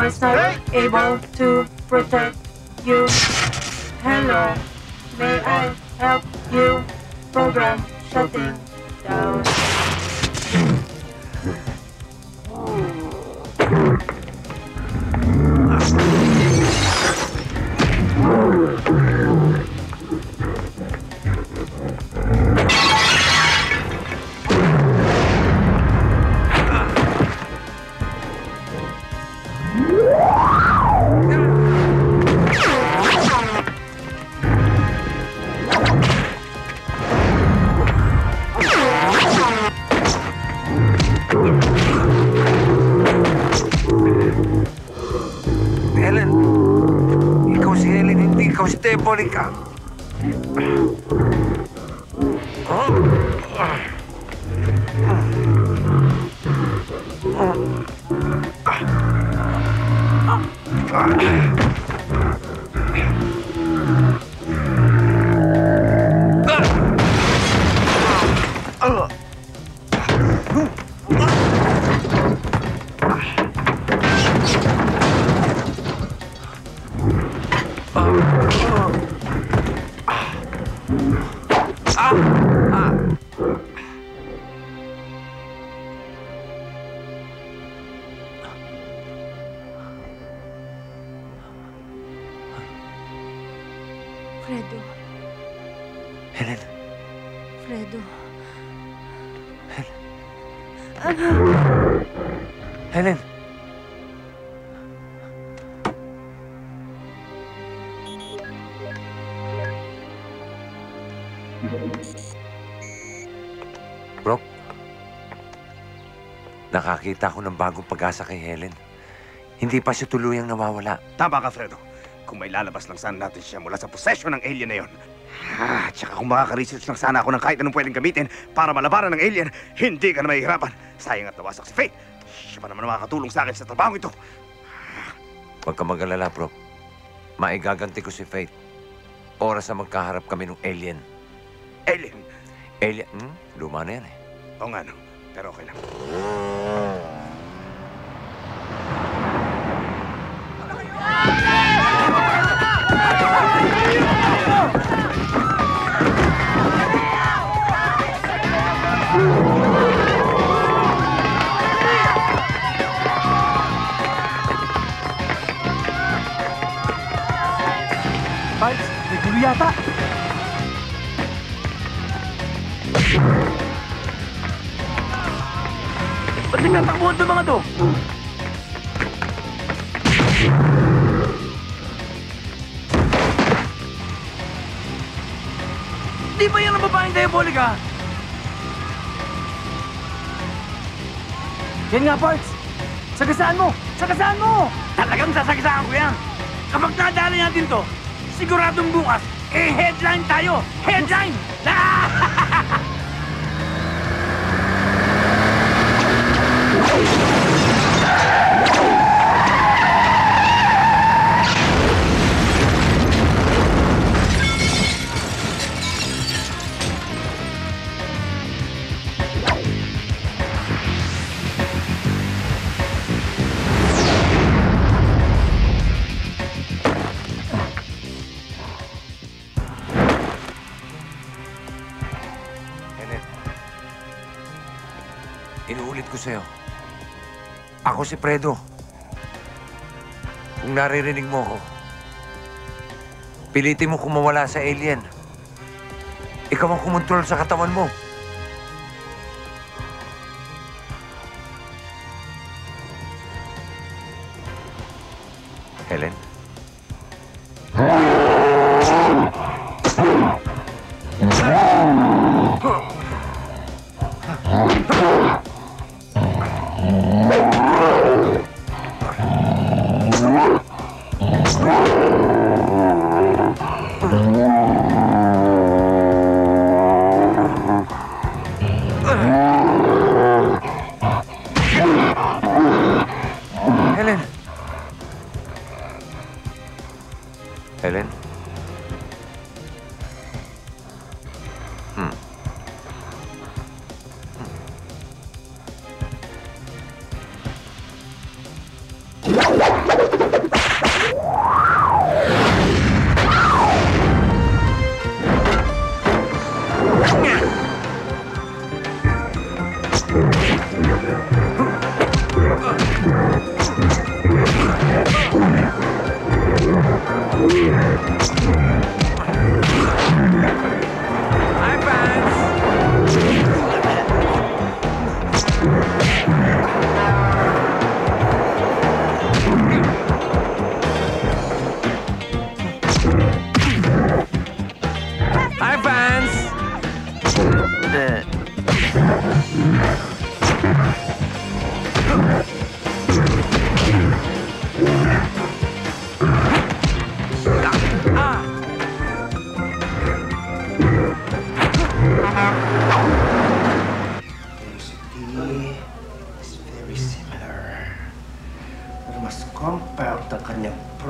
was not able to protect you. Hello, may I help you? Program shutting down. Helen, ikaw si Helen, hindi ikaw si Depolica. Fredo. Helen. Fredo. Helen. Bro, nakakita ko ng bagong pag-asa kay Helen. Hindi pa siya tuluyang nawawala. Tama ka, Fredo. Kung may lalabas lang sana natin siya mula sa possession ng alien na yon. Tsaka kung makaka-research lang sana ako ng kahit anong pwedeng gamitin para malabanan ng alien, hindi ka na mahihirapan. Sayang at nawasak si Faith. Siya pa naman ang makakatulong sa akin sa trabaho ito. Huwag ka mag-alala, bro. Maigaganti ko si Faith. Oras na magkaharap kami ng alien. Alien? Alien? Luma na yan eh. Oo nga, no? Pero okay lang. Parts, may gulo yata. Ba't nagtatakbuhan ito mga to? Di ba yan ang babaeng Diabolica? Yan nga, Parts. Sagasaan mo! Sagasaan mo! Talagang sasagasaan ko yan. Kapag nadali natin to, siguradong bukas, headline tayo! Headline! Inuulit ko sa'yo. Ako si Fredo. Kung naririnig mo ko, pilitin mo kung mawala sa alien. Ikaw ang kumontrol sa katawan mo. Helen? Helen? Helen? Hmm.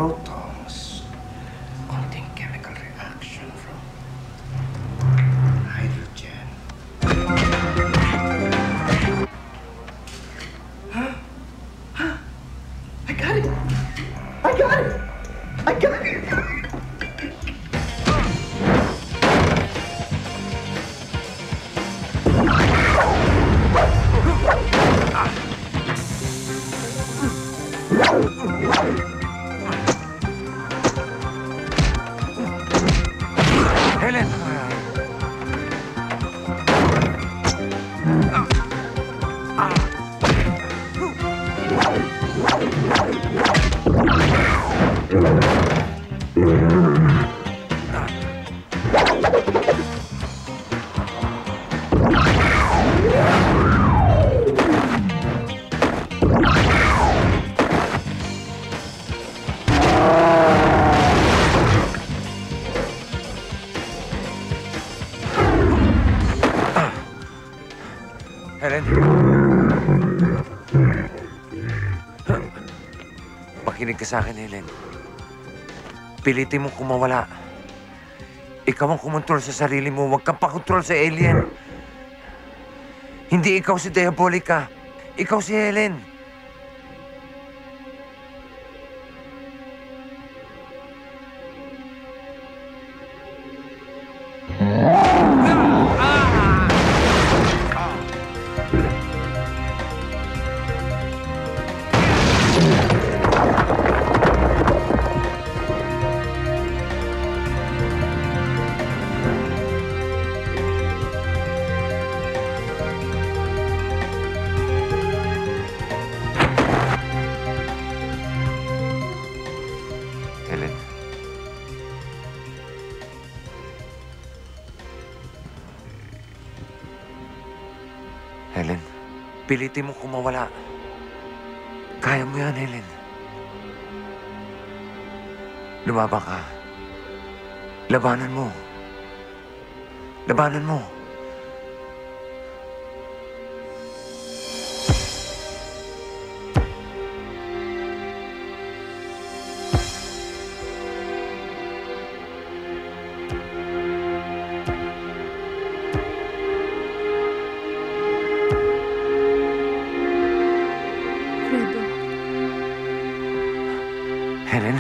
protons. Konting chemical reaction from hydrogen. I got it! I got it! I got it! Helen! Helen? Pakinig ka sa akin, Helen. Pilitin mo kumawala. Ikaw ang kumontrol sa sarili mo. Huwag kang pakontrol sa alien. Hindi ikaw si Diabolica. Ikaw si Helen. Helen. Helen, pilitin mo kumawala. Kaya mo yan, Helen. Lumaban ka. Labanan mo. Labanan mo. Fredo. Helen?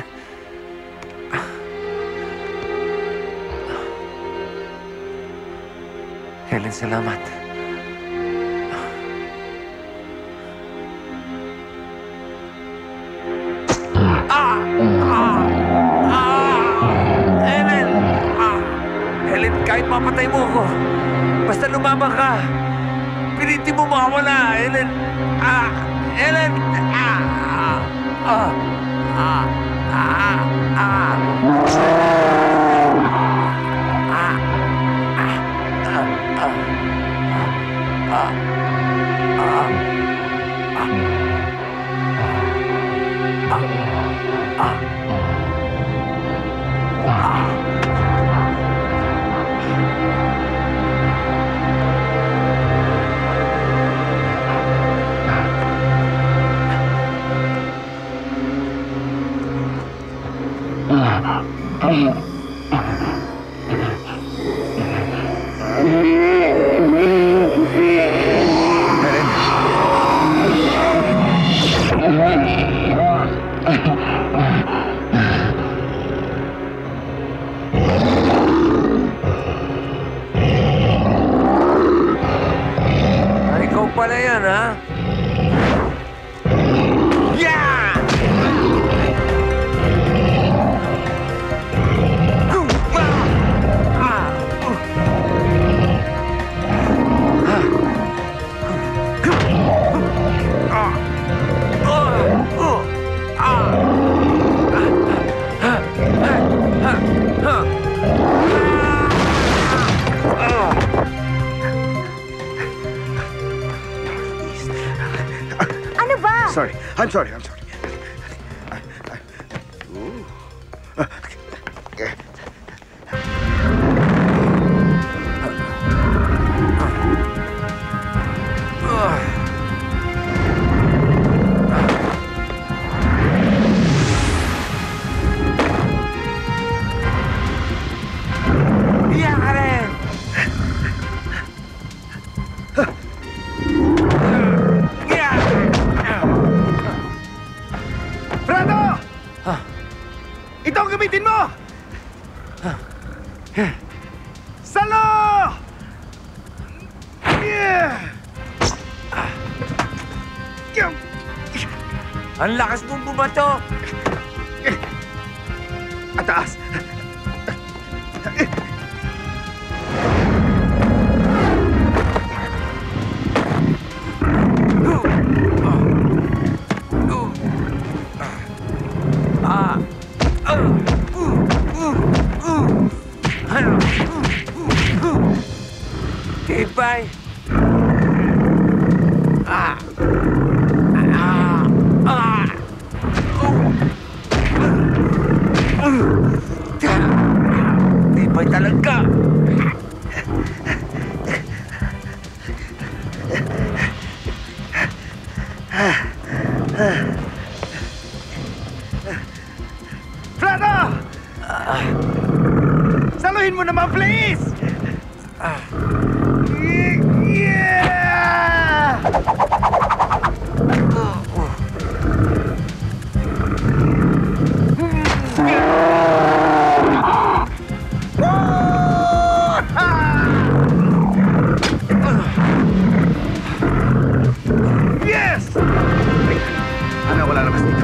Helen, salamat. Helen! Helen, kahit mapatay mo ako, basta lumabang ka. Pilitin mo makawala, Helen. Helen! Ikaw pala yan, ha? Yeah! Ano ba? Sorry. I'm sorry. Ooh. gamitin mo! Salo! Ang lakas mong bumato! Ang taas! Tibay! Tibay talaga! Fredo! Saluhin mo naman, please! Yes! Ano, wala labas dito.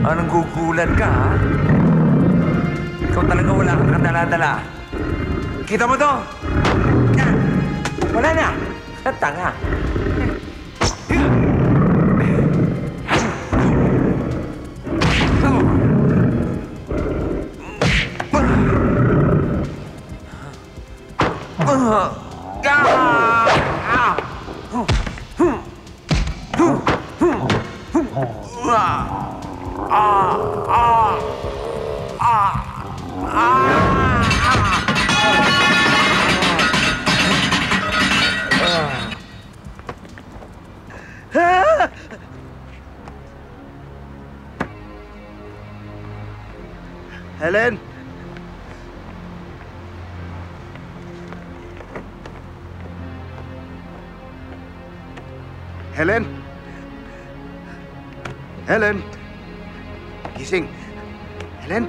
Anong gugulan ka, ha? Ikaw talaga wala kang kadala-dala. Kita mo to? Wala na. Tanga. Helen? Helen? Helen? Gising. Helen?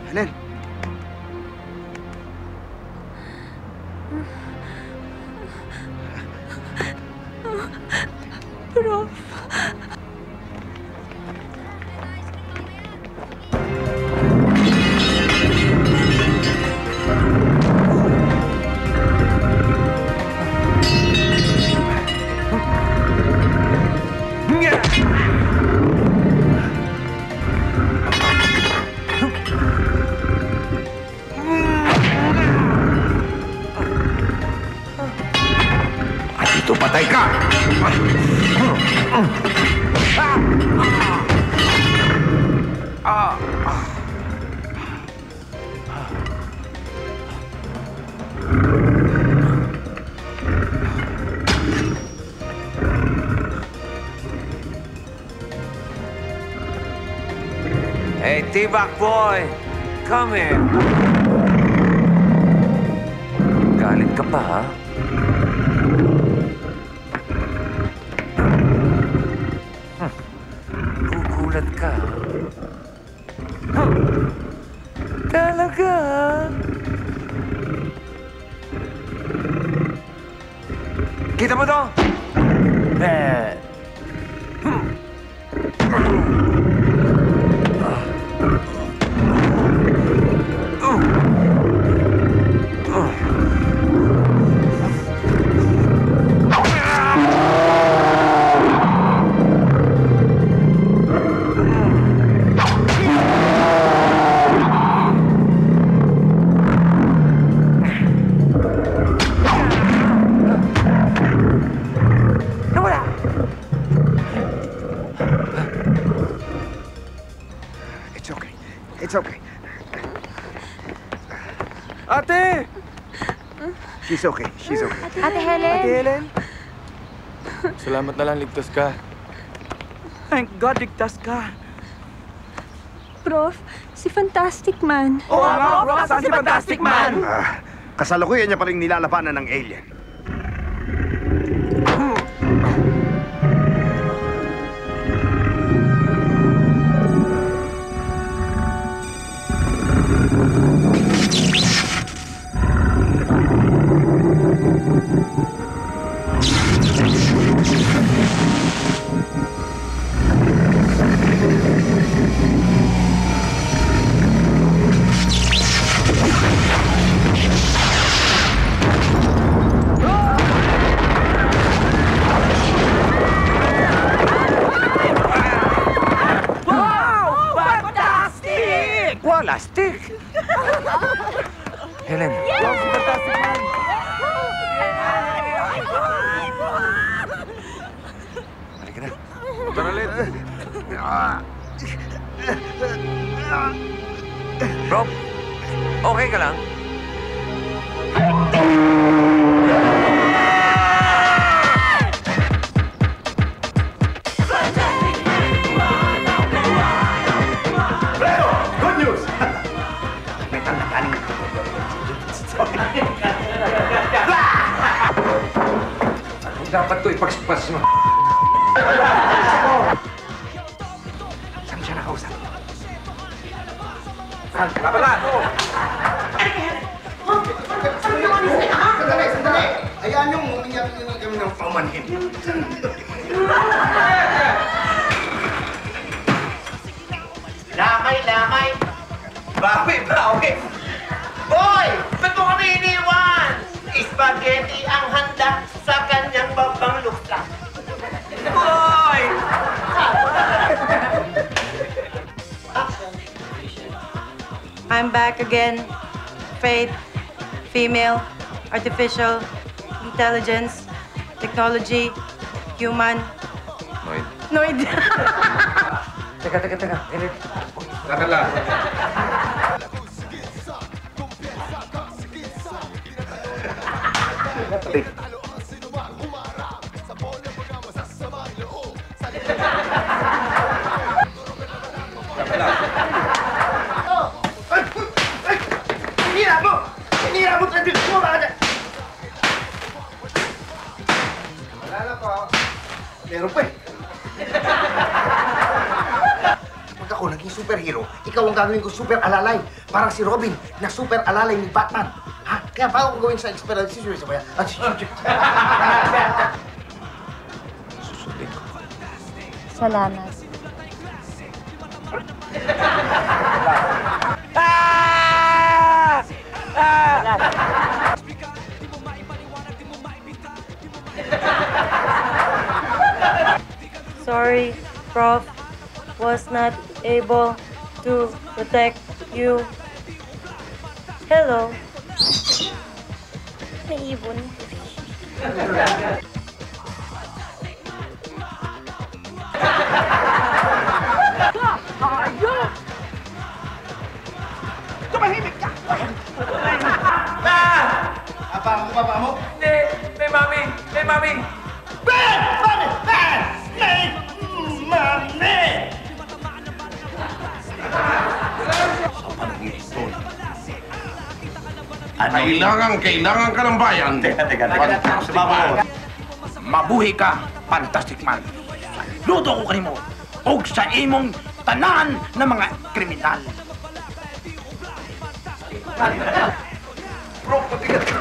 Helen? Prof. Ito, patay ka! Hey, Tibak boy! Come here! Galit ka pa, ha? Gugulat ka. Talaga? Kita mo to? It's okay. Ate! She's okay. She's okay. Ate Helen? Ate Helen? Salamat na lang, ligtas ka. Thank God, ligtas ka. Prof, si Fantastic Man. Oo nga, Prof. Saan si Fantastic Man? Kasalukuyan niya pa rin nilalabanan ng alien. Plastic! Helen. Wow, si Fantastic Man! Halika na. Tara ulit. Rob, okay ka lang? Good news! Dapat to ipagspas mo. Saan siya nakausap? Saan? Kapala! Sandali! Ayan yung umiyak kami ng pamanhin. Lamay! Bawi! Boy! Ba't mo kami iniwan? Spaghetti ang handa sa kanyang babang luksa. Boy! I'm back again. Faith, female, artificial, intelligence, technology, human. Noid. Noid. Teka. Helen. Kapala. Hinira mo! Mura ka dyan! Wala na po. Meron pa eh. Pag ako naging superhero, ikaw ang gagawin ko super alalay. Parang si Robin na super alalay ni Batman. Ha? Kaya bago ko gawin sa experiment, sisuyo ba yan? Salamat. Sorry, Prof. Was not able to protect you. Hello. May ibon. Tumahimik ka! Apa mo? Hindi! May mami! Mami! Kailangan ka ng bayan. Teka. Mabuhi ka, Fantastic Man. Luto ko kanimo. Og sa imong tanan ng mga kriminal. Bro, patigat ka.